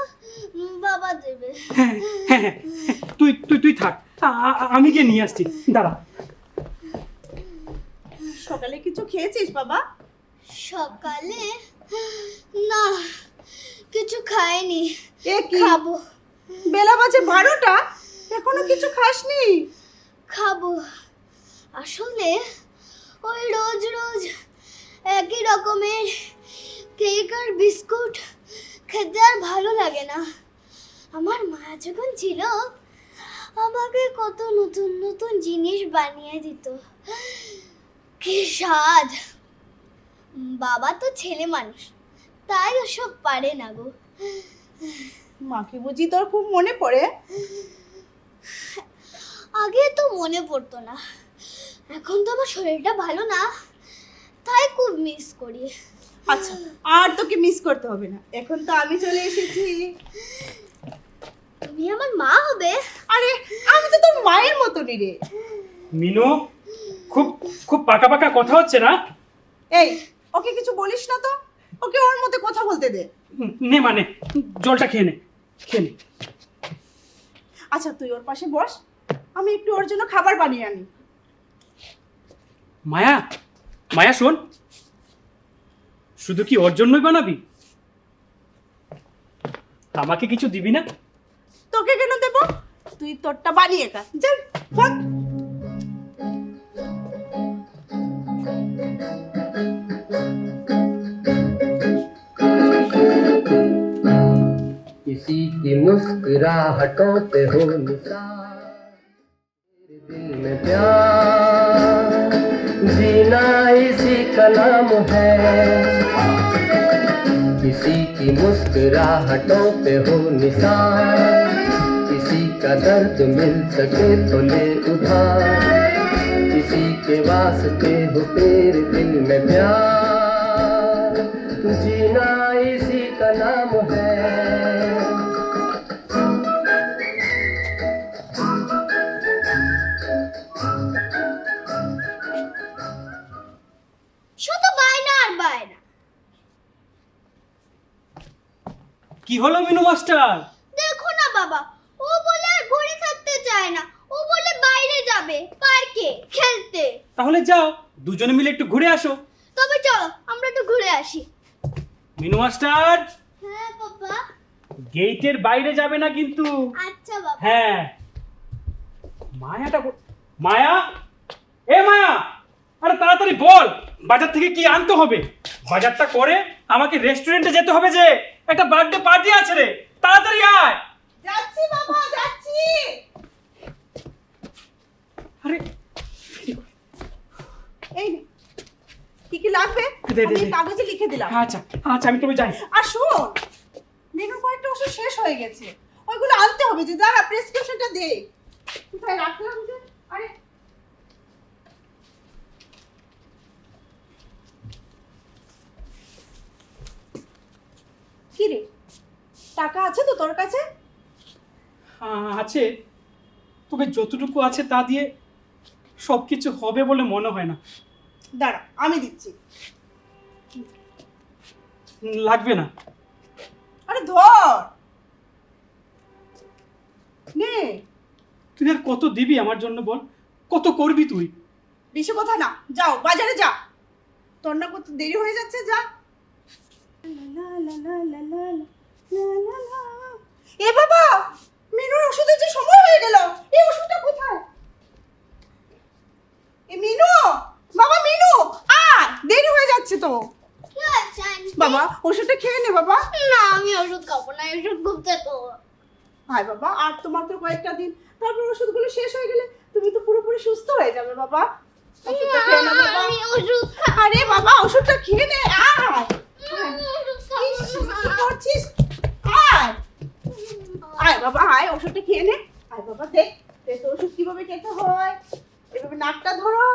বাবা দেবে। হ্যাঁ হ্যাঁ হ্যাঁ, তুই থাক, আমি গিয়ে নিয়ে আসছি। দাঁড়া। সকালে কিছু খেয়েছিস বাবা? সকালে না, কিছু খাইনি। এ কি, খাবো বেলা বাজে 12টা, এখনো কিছু খাসনি? খাবো। আসলে ওই রোজ রোজ একই রকমের কেক আর বিস্কুট খেতে আর ভালো লাগে না। আমার মা যখন ছিল আমাকে কত নতুন নতুন জিনিস বানিয়ে দিত, কি স্বাদ। বাবা তো ছেলে মানুষ, তাই ওসব পারে না গো। মাকে বুঝি তোর খুব মনে পড়ে? আগে তো মনে পড়তো না, এখন তো আমার শরীরটা ভালো না, তাই খুব মিস করি। আচ্ছা, আর তোকে মিস করতে হবে না, এখন তো আমি চলে এসেছি। তুমি আমার মা হবে? আরে আমি তো তোর মায়ের মতনই রে। মিনু, খুব খুব পাকা পাকা কথা হচ্ছে না? এই, ওকে কিছু বলিস না তো, ওকে ওর মতো কথা বলতে দে। নে মানে, জলটা খেয়ে নে। আচ্ছা তুই ওর পাশে বস, আমি একটু ওর জন্য খাবার বানিয়ে আনি। মায়া শোন, শুধু কি ওর জন্যই বানাবি? আমাকে কিছু দিবি না? তোকে কেন দেব? তুই তোরটা বানিয়ে খা। চল ফোন। किसी की मुस्कुराहटों पे हो निसार, दिल में प्यार, जीना इसी का नाम है। किसी की मुस्कुराहटों पे हो निसार, किसी का दर्द मिल सके तो ले उधार, किसी के वास्ते हो तेरे दिल में प्यार, जीना इसी का नाम है। শুধু বায়না আর বায়না। কি হলো মিনু মাস্টার? দেখো না বাবা, ও বলে আর ঘরে থাকতে চায় না, ও বলে বাইরে যাবে পার্কে খেলতে। তাহলে যাও, দুজনে মিলে একটু ঘুরে আসো। তবে চলো আমরা একটু ঘুরে আসি। মিনু মাস্টার, হ্যাঁ বাবা। গেটের বাইরে যাবে না কিন্তু। আচ্ছা বাবা। হ্যাঁ। মায়া, এ মায়া, আরে তাড়াতাড়ি বল বাজার থেকে কি আনতে হবে। বাজারটা করে আমাকে রেস্টুরেন্টে যেতে হবে, যে একটা বার্থডে পার্টি আছে রে, তাড়াতাড়ি আয়। যাচ্ছি বাবা, যাচ্ছি। আরে এই নে, কি কি লাগবে দে, আমি দে। কাগজে লিখে দিলাম। আচ্ছা আচ্ছা, আমি তবে যাই। আর শোন, মেনুর কয়েকটা ওষুধ শেষ হয়ে গেছে, ওইগুলো আনতে হবে। যে দাঁড়া, প্রেসক্রিপশনটা দে। কোথায় রাখলাম যে? আরে কি রে, টাকা আছে তো তোর কাছে? আছে, তবে যতটুকু আছে তা দিয়ে সবকিছু হবে বলে মনে হয় না। দাঁড়া, আমি দিচ্ছি। লাগবে না। আরে ধর, নে। তুই আর কত দিবি আমার জন্য বল, কত করবি তুই? বেশি কথা না, যাও বাজারে যা। তোর না কত দেরি হয়ে যাচ্ছে, যা। এ বাবা, মিনুর ওষুধের যে সময় হয়ে গেল, এই ওষুধটা কোথায়? এ মিনু, বাবা মিনু, দেরি হয়ে যাচ্ছে তো। কি হয়েছে আন্টি? বাবা ওষুধটা খেয়ে নে বাবা। না আমি ওষুধ খাবো না, ওষুধ খুবতে তো। হায় বাবা, আর তো মাত্র কয়েকটা দিন, তারপর ওষুধগুলো শেষ হয়ে গেলে তুমি তো পুরোপুরি সুস্থ হয়ে যাবে বাবা। ওষুধটা খেয়ে নে বাবা। আমি ওষুধ খাবো। আরে বাবা, ওষুধটা খেয়ে নে। আয়, আমি ওষুধ খাবো ইস, না। কি করছিস? আয় আয় বাবা, আয়, ওষুধটা খেয়ে নে। আয় বাবা, দেখ দেখ তো ওষুধ কিভাবে খেতে হয়। এভাবে নাকটা ধরো,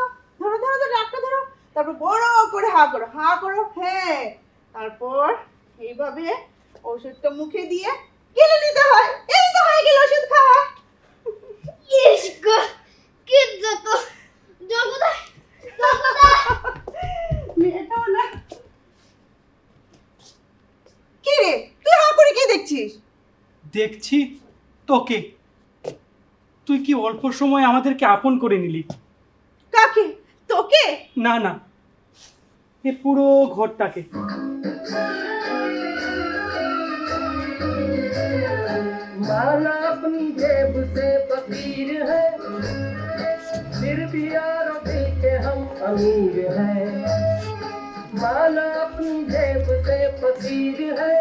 ধরো ধরো ধরো, নাকটা ধরো, তারপর বড় করে হা করো, হা করো, হ্যাঁ। তারপর এইভাবে ওষুধটা মুখে দিয়ে গিলে নিতে হয়। এই তো হয়ে গেল, ওষুধ খা। ইস গো, কি যত জগদা জগদা। মেয়েটাও না। কি রে, তুই হা করে কি দেখছিস? দেখছি তোকে। তুই কি অল্প সময় আমাদেরকে আপন করে নিলি। কাকে? তোকে? না না, এ পুরো ঘরটাকে। माला अपनी जेब से फकीर है, फिर भी यारों दिल के हम अमीर हैं। माला अपनी जेब से फकीर है,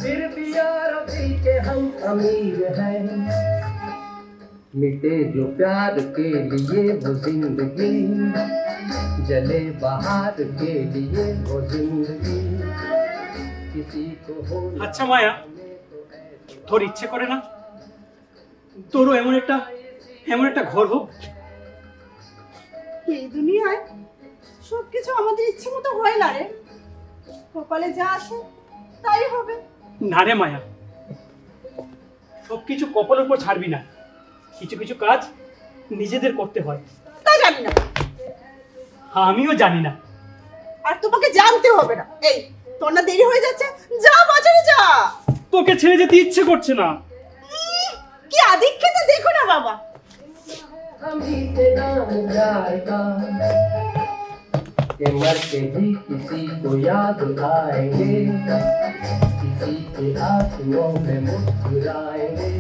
फिर भी यारों दिल के हम अमीर हैं। मिटे जो प्यार के लिए वो जिंदगी, जले बहार के लिए वो जिंदगी, किसी को हो আচ্ছা মায়া, তোর ইচ্ছে করে না তোরও এমন একটা ঘর হোক? এই দুনিয়ায় সবকিছু আমাদের ইচ্ছে মতো হয় না রে। কপালে যা আছে তাই হবে। না রে মায়া, সবকিছু কপালের উপর ছাড়বি না। কিছু কিছু কাজ নিজেদের করতে হয়। তা জানি না, আমিও জানি না। আর তোমাকে জানতে হবে না। এই তোর না দেরি হয়ে যাচ্ছে, যা বাজারে যা। তোকে ছেড়ে যেতে ইচ্ছে করছে না। কি আদিক্ষেতা দেখো না বাবা। हम ही से नाम जाएगा कि मर के भी किसी को याद आएंगे, किसी के आंसुओं में मुस्कुराएंगे,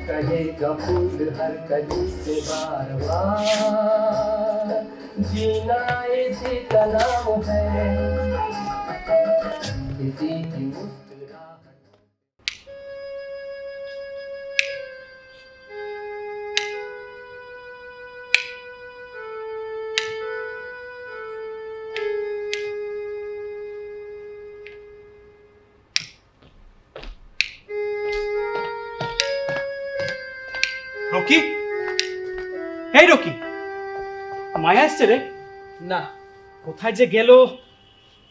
कहेगा फूल हर कली से बार बार, जीना इसी का नाम है, किसी की मुस्कुराहट। রকি, এই রকি, মায়া আসছে রে? না, কোথায় যে গেল,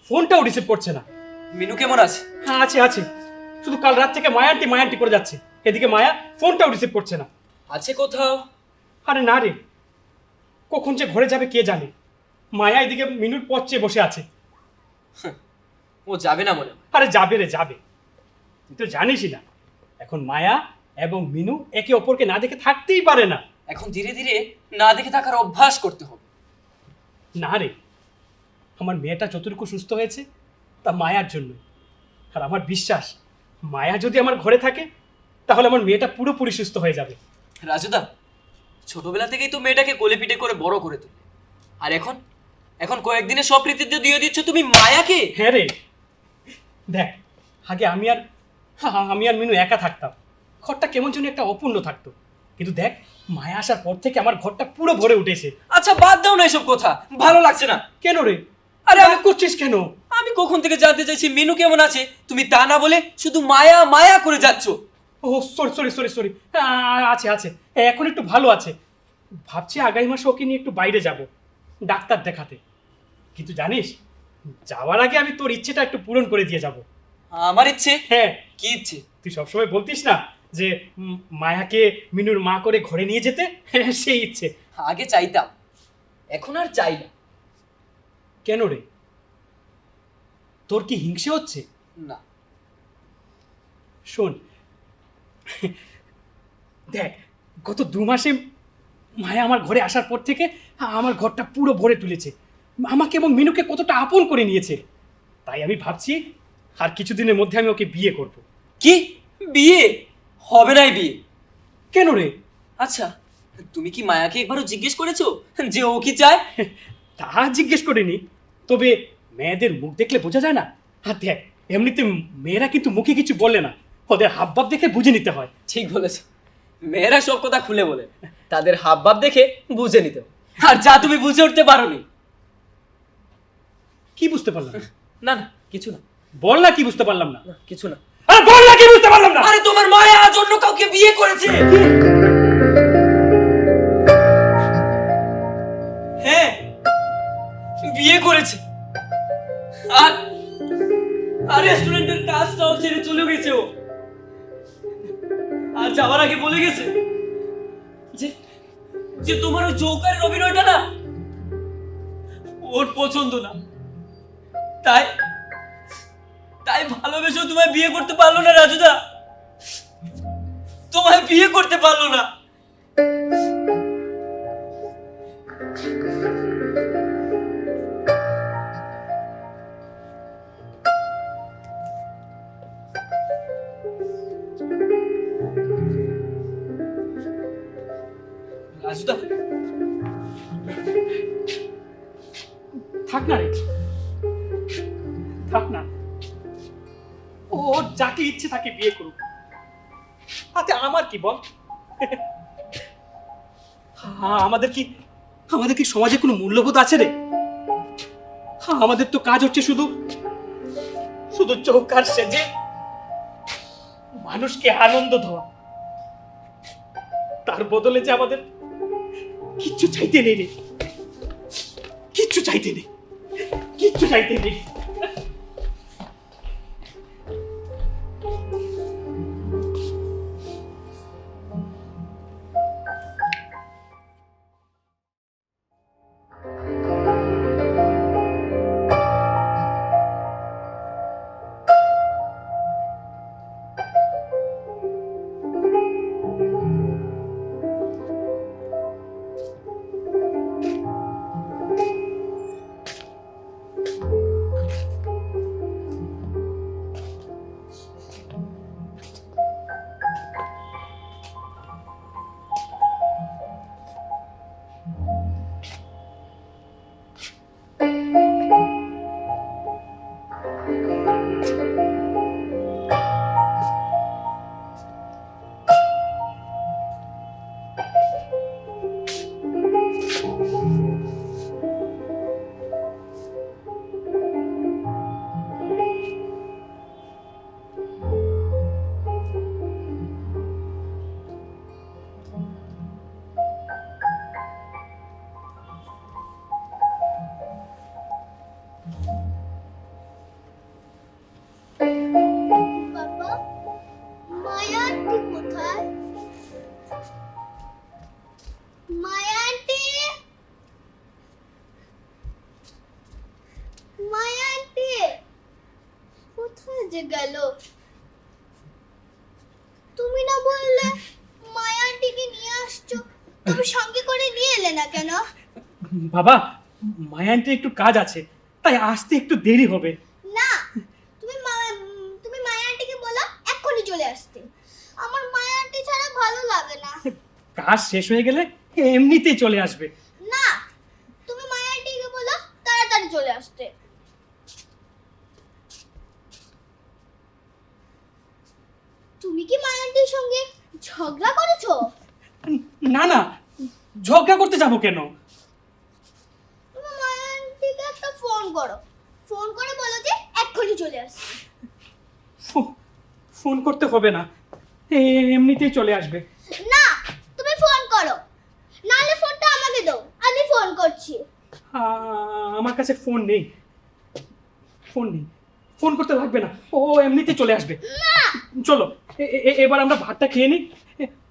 ফোনটাও রিসিভ করছে না। মিনু কেমন আছে? হ্যাঁ আছে আছে, শুধু কাল রাত থেকে মায়ান্টি করে যাচ্ছে। এদিকে মায়া ফোনটাও রিসিভ করছে না। আছে কোথাও? আরে না রে, কখন যে ঘরে যাবে কে জানে। মায়া এদিকে মিনুর পথ চেয়ে বসে আছে। ও যাবে না মনে হয়। আরে যাবে রে, যাবে। তুই তো জানিসই না, এখন মায়া এবং মিনু একে অপরকে না দেখে থাকতেই পারে না। এখন ধীরে ধীরে না দেখে থাকার অভ্যাস করতে হবে। না রে, আমার মেয়েটা যতটুকু সুস্থ হয়েছে তা মায়ার জন্য। আর আমার বিশ্বাস, মায়া যদি আমার ঘরে থাকে তাহলে আমার মেয়েটা পুরোপুরি সুস্থ হয়ে যাবে। রাজুদা, ছোটবেলা থেকেই তো মেয়েটাকে কোলে পিঠে করে বড় করে তুলে, আর এখন এখন কয়েকদিনে সব কৃতিত্ব দিয়ে দিচ্ছ তুমি মায়াকে। হ্যাঁ রে, দেখ, আগে আমি আর মিনু একা থাকতাম, ঘরটা কেমন যেন একটা অপূর্ণ থাকতো। কিন্তু দেখ, মায়া আসার পর থেকে আমার ঘরটা পুরো ভরে উঠেছে। আচ্ছা বাদ দাও না এসব কথা, ভালো লাগছে না। কেন রে? আরে রাগ করছিস কেন? আমি কখন থেকে জানতে চাইছি মিনু কেমন আছে, তুমি তা না বলে শুধু মায়া মায়া করে যাচ্ছ। ও সরি, আছে আছে, এখন একটু ভালো আছে। ভাবছি আগামী মাসে ওকে নিয়ে একটু বাইরে যাব ডাক্তার দেখাতে। কিন্তু জানিস, যাওয়ার আগে আমি তোর ইচ্ছেটা একটু পূরণ করে দিয়ে যাব। আমার ইচ্ছে? হ্যাঁ। কি ইচ্ছে? তুই সবসময় বলতিস না যে মায়াকে মিনুর মা করে ঘরে নিয়ে যেতে, সেই ইচ্ছে। আগে চাইতাম, এখন আর চাই না। কেন রে, তোর কি হিংসে হচ্ছে? না। শোন, দেখ, গত 2 মাসে মায়া আমার ঘরে আসার পর থেকে আমার ঘরটা পুরো ভরে তুলেছে, আমাকে এবং মিনুকে কতটা আপন করে নিয়েছে। তাই আমি ভাবছি আর কিছুদিনের মধ্যে আমি ওকে বিয়ে করব। কি বিয়ে? হবে নাই বিয়ে। কেন রে? আচ্ছা, তুমি কি মায়াকে একবারও জিজ্ঞেস করেছো যে ও কি চায়? তা জিজ্ঞেস করিনি, তবে মেয়েদের মুখ দেখলে বোঝা যায় না। আর দেখ, এমনিতে মেয়েরা কিন্তু মুখে কিছু বলে না, ওদের হাবভাব দেখে বুঝে নিতে হয়। ঠিক বলেছ, মেয়েরা সব কথা খুলে বলে, তাদের হাবভাব দেখে বুঝে নিতে হয়। আর যা তুমি বুঝে উঠতে পারোনি। কি বুঝতে পারলাম না? না না কিছু না। বল না, কি বুঝতে পারলাম না? না কিছু না। আরে বল না, কি বুঝতে পারলাম না? আরে তোমার মায়া আজ অন্য কাউকে বিয়ে করেছে। হ্যাঁ, বিয়ে করেছে। আর রেস্টুরেন্টের কাজটাও ছেড়ে চলে গেছে ও। আর যাওয়ার আগে বলে গেছে যে যে তোমার ওই জোকারের অভিনয়টা না ওর পছন্দ না। তাই তাই ভালোবেসেও তোমায় বিয়ে করতে পারলো না রাজুদা, তোমায় বিয়ে করতে পারলো না। রাজুদা, থাক না রে, থাক না। ও যাকে ইচ্ছে তাকে বিয়ে করুক, আচ্ছা আমার কি বল? আমাদের কি সমাজে কোনো মূল্যবোধ আছে রে? আমাদের তো কাজ হচ্ছে শুধু চৌকার সেজে মানুষকে আনন্দ দেওয়া। তার বদলে যে আমাদের কিচ্ছু চাইতে নেই রে, কিচ্ছু চাইতে নেই। বাবা, মায়া আন্টি কোথায়? মায়া আন্টি, মায়া আন্টি কোথায় যে গেল? তুমি না বললে মায়া আন্টিকে নিয়ে আসছো, তুমি সঙ্গে করে নিয়ে এলে না কেন? বাবা, মায়ান্টি একটু কাজ আছে, তাই আসতে একটু দেরি হবে। না, তুমি মায়া আন্টিকে বলো এক্ষুনি চলে আসতে। আমার মায়া আন্টি ছাড়া ভালো লাগে না। কাজ শেষ হয়ে গেলে এমনিতেই চলে আসবে। না, তুমি মায়া আন্টিকে বলো তাড়াতাড়ি চলে আসতে। তুমি কি মায়া আন্টির সঙ্গে ঝগড়া করেছো? না না, ঝগড়া করতে যাবো কেন? তুমি মায়া আন্টিকে একটা ফোন করো, ফোন করে বলো যে এক্ষুনি চলে আসতে। ফোন করতে হবে না, এমনিতেই চলে আসবে। না, তুমি ফোন করো, নাহলে ফোনটা আমাকে দাও, আমি ফোন করছি। আমার কাছে ফোন নেই, ফোন করতে লাগবে না, ও এমনিতেই চলে আসবে। না, চলো এবার আমরা ভাতটা খেয়ে নিই,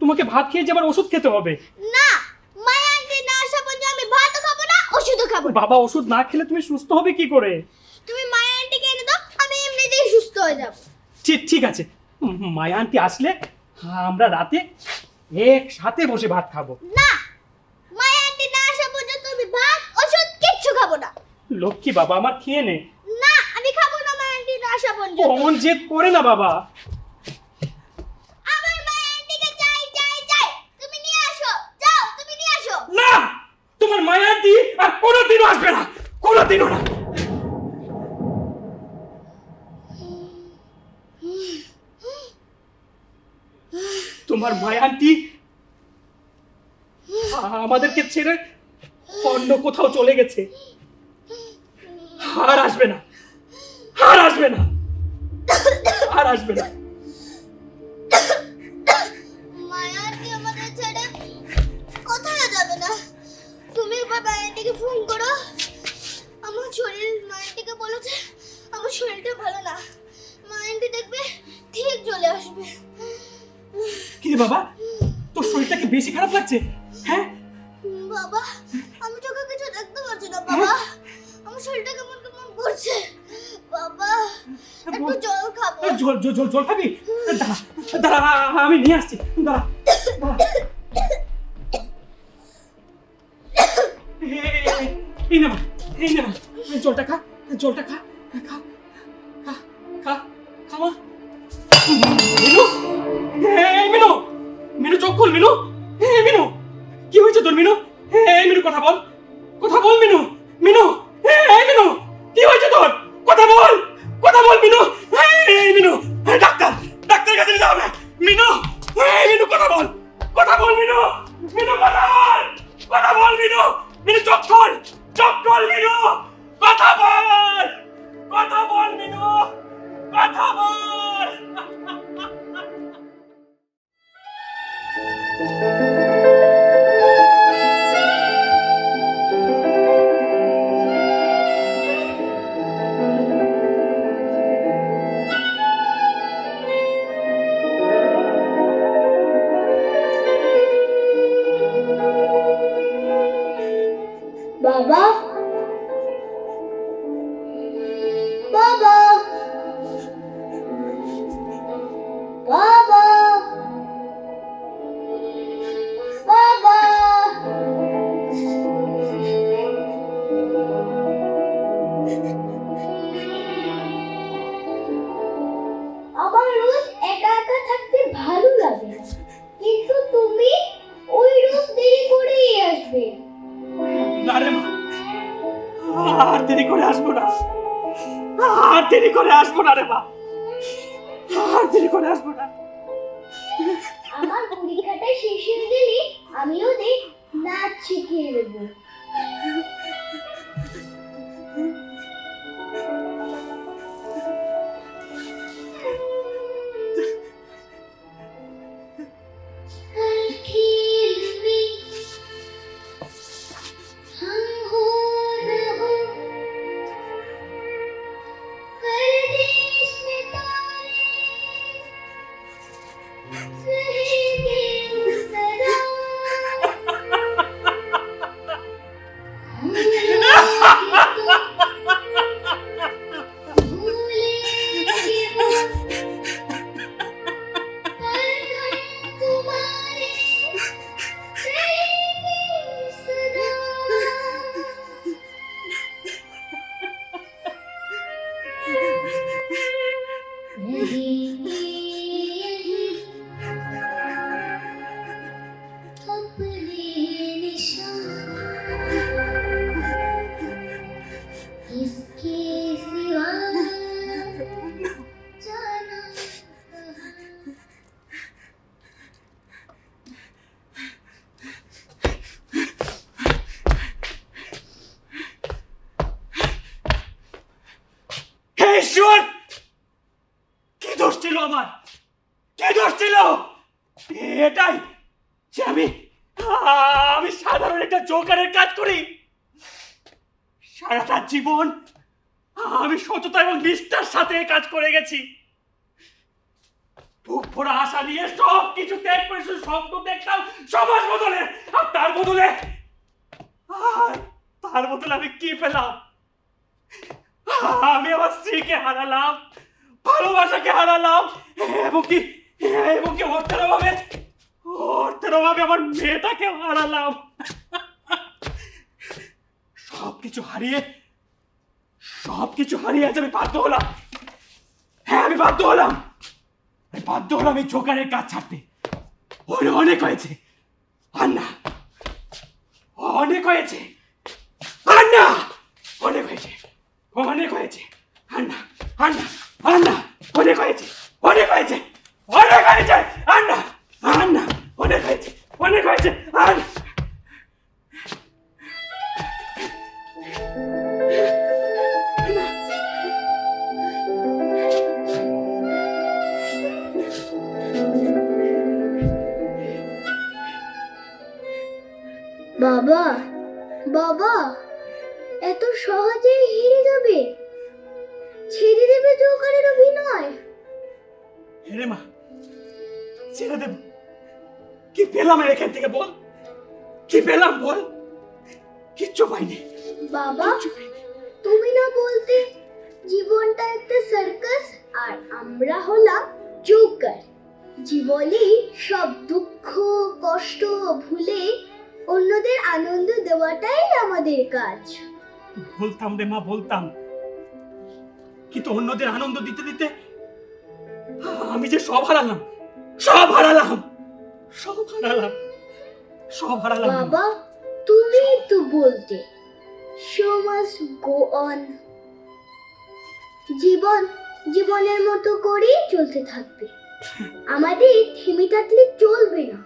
তোমাকে ভাত খেয়ে যে আবার ওষুধ খেতে হবে। না, মায়া আন্টি না আসা পর্যন্ত আমি ভাতও খাবো না, ওষুধও খাবো না। বাবা, ওষুধ না খেলে তুমি সুস্থ হবে কি করে? তুমি মায়া আন্টিকে এনে দাও, আমি এমনিতেই সুস্থ হয়ে যাব। ঠিক আছে, মায়া আন্টি আসলে আমরা রাতে একসাথে বসে ভাত খাবো। না, মায়া আন্টি না আসা পর্যন্ত আমি ভাত ওষুধ কিচ্ছু খাবো না। লক্ষ্মী বাবা, আমার খেয়ে নে। না, আমি খাবো না মায়া আন্টি না আসা পর্যন্ত। অমন জেদ করে না বাবা। আমার মায়া আন্টিকে চাই। তুমি নিয়ে আসো, যাও তুমি নিয়ে আসো। না, তোমার মায়া আন্টি আর কোনোদিনও আসবে না, কোনোদিনও না। তোমার মায়া আন্টি আমাদেরকে ছেড়ে অন্য কোথাও চলে গেছে, আর আসবে না, আর আসবে না, আর আসবে না। মায়া আন্টি আমাদের ছেড়ে কোথাও যাবে না। তুমি এবার মায়া আন্টিকে ফোন করো। আমার শরীর, মায়া আন্টিকে বলো যে আমার শরীরটা ভালো না। মায়া আন্টি দেখবে ঠিক চলে আসবে। কি রে বাবা, তোর শরীরটা কি বেশি খারাপ লাগছে? হ্যাঁ বাবা, আমি চোখে কিছু দেখতে পাচ্ছি না বাবা। আমার শরীরটা কেমন কেমন করছে বাবা। একটু জল খাবো। জল খাবি? দাঁড়া, আমি নিয়ে আসছি, দাঁড়া। এই না, জলটা খা, খাওয়া। মিনু, চোখ খোল মিনু। মিনু, কি হয়েছে তোর মিনু? মিনু, কথা বল মিনু। মিনু, কি হয়েছে তোর? কথা বল মিনু। মিনু, ডাক্তার কাছে নিয়ে যাও না। মিনু, কথা বল মিনু। কথা বল মিনু। চোখ খোল মিনু। কথা বল মিনু। কথা বল। বাবা, বাবা, বাবা, বাবা। আমার রোজ একা একা থাকতে ভালো লাগে না, কিন্তু তুমি ওই রোজ দেরি করেই আসবে। না রে মা, আর দেরি করে আসবো না, রে মা, আর দেরি করে আসবো না। আমার পরীক্ষাটা শেষ হয়ে গেলে আমি ওদের নাচ শিখিয়ে দেবো। ঈশ্বর, কি দোষ ছিল আমার, কি দোষ ছিল? এটাই যে আমি সাধারণ একটা জোকারের কাজ করি। সারাটা জীবন আমি সততা এবং নিষ্ঠার সাথে কাজ করে গেছি। বুক ভরা আশা নিয়ে সব কিছু ত্যাগ করে শুধু স্বপ্ন দেখতাম সমাজ বদলে। আর তার বদলে আমি কি পেলাম? আমি আমার স্ত্রীকে হারালাম, ভালোবাসাকে হারালাম, এবং কি অর্থের অভাবে আমার মেয়েটাকে হারালাম। সবকিছু হারিয়ে আজ আমি বাধ্য হলাম। হ্যাঁ, আমি বাধ্য হলাম এই জোকারের কাজ ছাড়তে। অনেক হয়েছে, আর না, অনেক হয়েছে, আর না, অনেক হয়েছে, অনেক হয়েছে, আর না, আর না, আর না, অনেক হয়েছে, অনেক হয়েছে, অনেক হয়েছে, আর না, আর না, অনেক হয়েছে, অনেক হয়েছে, আর বাবা, বাবা, এত সহজেই হেরে যাবে? ছেড়ে দেবে জোকারের অভিনয়? হেরে মা, ছেড়ে দেব? কি পেলাম এখান থেকে বল? কি পেলাম বল? কিচ্ছু পাইনি বাবা, তুমি না বলতে জীবনটা একটা সার্কাস আর আমরা হলাম জোকার। জীবনে সব দুঃখ কষ্ট ভুলে অন্যদের আনন্দ দেওয়াটাই আমাদের কাজ। বলতাম রে মা, বলতাম, কিন্তু অন্যদের আনন্দ দিতে দিতে আমি যে সব হারালাম, সব হারালাম, সব হারালাম, সব হারালাম। বাবা, তুমি তো বলতে শো মাস্ট গো অন। জীবনের মতো করেই চলতে থাকবে। আমাদের থেমে থাকলে চলবে না।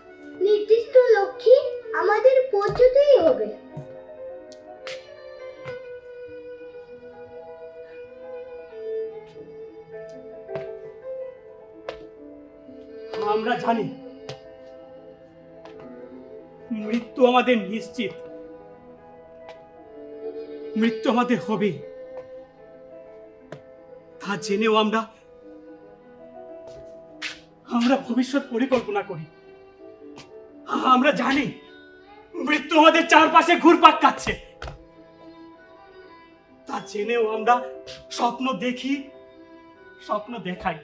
নির্দিষ্ট লক্ষ্যে আমাদের পৌঁছতেই হবে। আমরা জানি মৃত্যু আমাদের নিশ্চিত, মৃত্যু আমাদের হবে। তা জেনেও আমরা ভবিষ্যৎ পরিকল্পনা করি। আমরা জানি মৃত্যু আমাদের চারপাশে ঘুরপাক খাচ্ছে। তা জেনেও আমরা স্বপ্ন দেখি, স্বপ্ন দেখাই।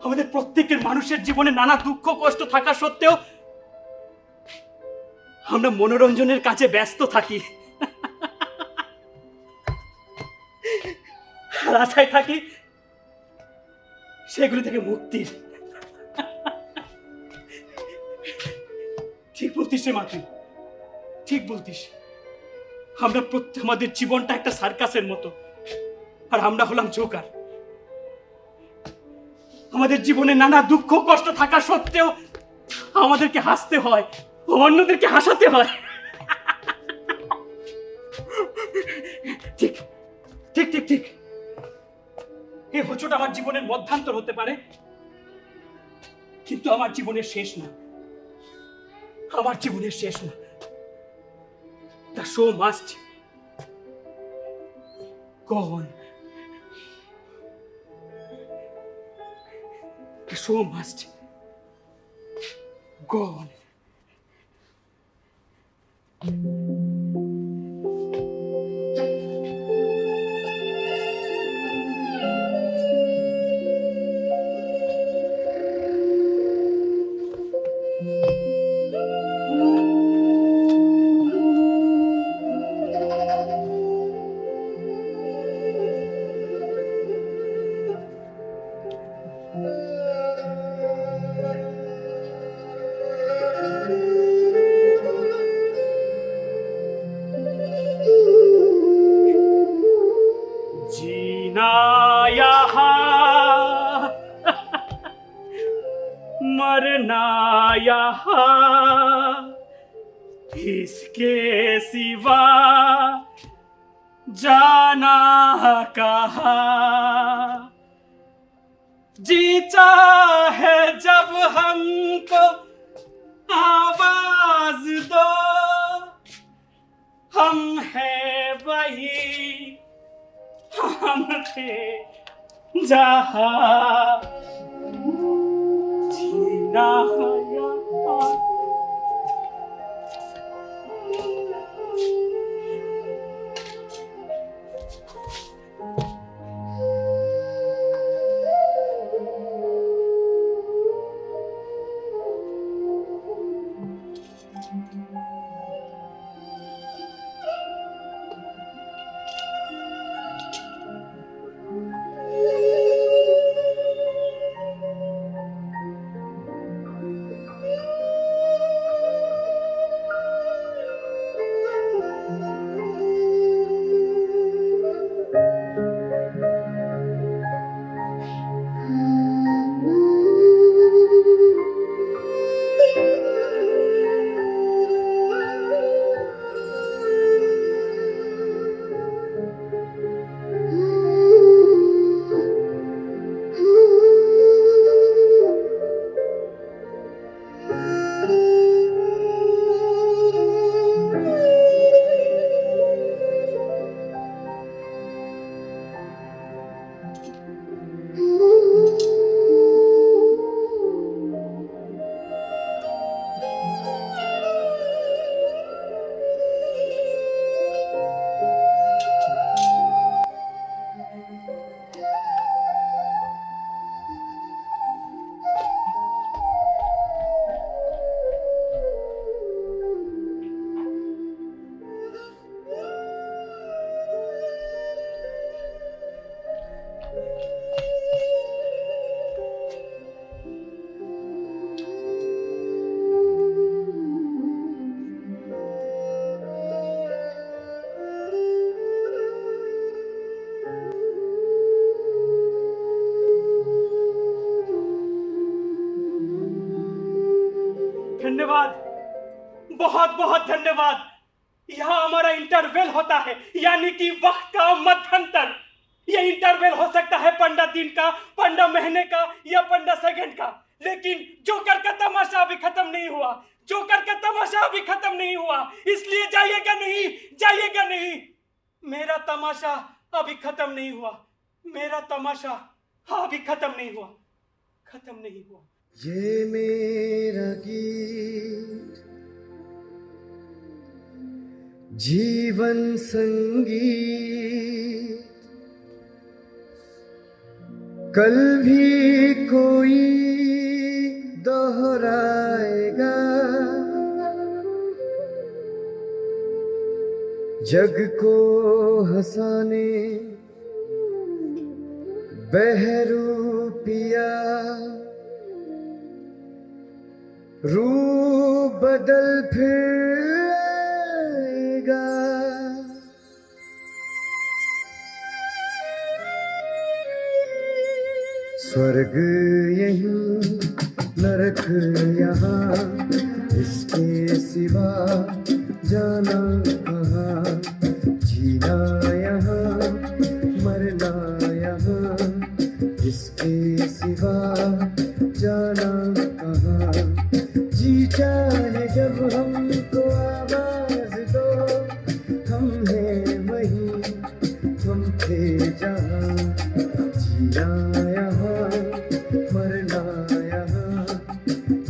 আমাদের প্রত্যেকের মানুষের জীবনে নানা দুঃখ কষ্ট থাকা সত্ত্বেও আমরা মনোরঞ্জনের কাজে ব্যস্ত থাকি, আর আশায় থাকি সেগুলি থেকে মুক্তির। ঠিক বলতিস রে মা, তুই ঠিক বলতিস। আমাদের জীবনটা একটা সার্কাসের মতো, আর আমরা হলাম জোকার। আমাদের জীবনে নানা দুঃখ কষ্ট থাকা সত্ত্বেও আমাদেরকে হাসতে হয়, অন্যদেরকে হাসাতে হয়। ঠিক ঠিক ঠিক ঠিক এই হোঁচট আমার জীবনের মধ্যান্তর হতে পারে, কিন্তু আমার জীবনের শেষ না, আমার জীবনের শেষ না। The show must go on. The show must go on. जीना यहाँ मरना यहाँ, इसके सिवा जाना कहा जी चाहे जब हमको आवाज दो, हम हैं वही हम थे जहाँ जीना यहाँ। धन्यवाद, बहुत बहुत धन्यवाद। यहाँ हमारा इंटरवल होता है, यानी कि वक्त का मध्यंतर। ये इंटरवल हो सकता है 15 दिन का, 15 महीने का या 15 सेकंड का, लेकिन जोकर का तमाशा अभी खत्म नहीं हुआ। जोकर का तमाशा अभी खत्म नहीं हुआ, इसलिए जाइएगा नहीं, जाइएगा नहीं। मेरा तमाशा अभी खत्म नहीं हुआ, मेरा तमाशा अभी खत्म नहीं हुआ, खत्म नहीं हुआ। ये मेरा गीत जीवन संगीत, कल भी कोई दोहराएगा। जग को हंसाने बहरूपिया, रूप बदल फिर आएगा। स्वर्ग यहीं नरक यहाँ, इसके सिवा जाना कहाँ। जीना यहाँ मरना यहाँ, इसके सिवा जाना कहाँ। जी चाहे जब हमको आवाज दो, हम हैं वहीं तुम थे जहाँ। जीना यहाँ मरना यहाँ,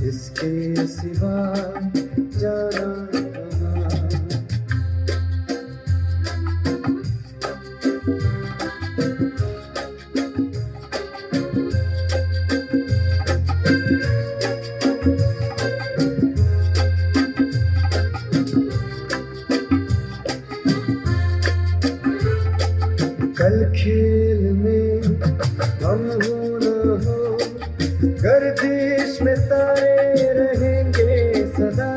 इसके सिवा जाना कहाँ। कल खेल में हम हो न हो, गर्दिश में तारे रहेंगे सदा।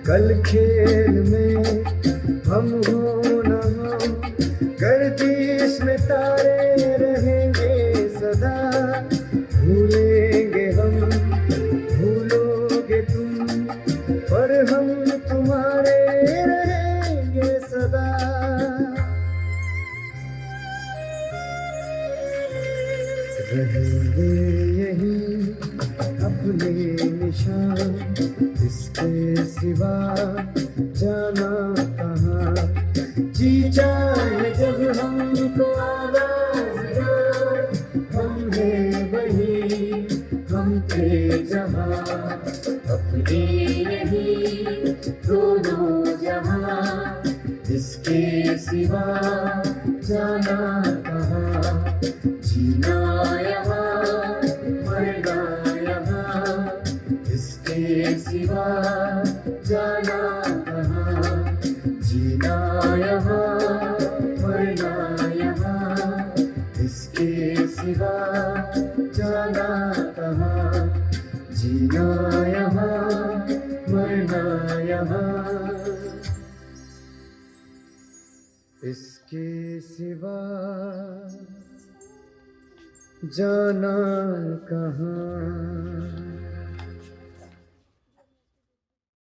कल खेल में हम हो न हो, गर्दिश में तारे रहेंगे सदा। भूलेंगे हम, भूलोगे तुम, पर हम तुम्हारे रहेंगे सदा। इसके सिवा जाना कहाँ। जी चाहे जब हमको आवाज दो, हम हैं वही, हम थे जहाँ, अपनी नहीं दोनों जहाँ। इसके सिवा जाना कहाँ। जीना यहाँ, मरना यहाँ, इसके सिवा जाना कहाँ। जीना यहाँ, मरना यहाँ, इसके सिवा जाना कहाँ। जीना यहाँ, मरना यहाँ, इसके सिवा जाना कहाँ।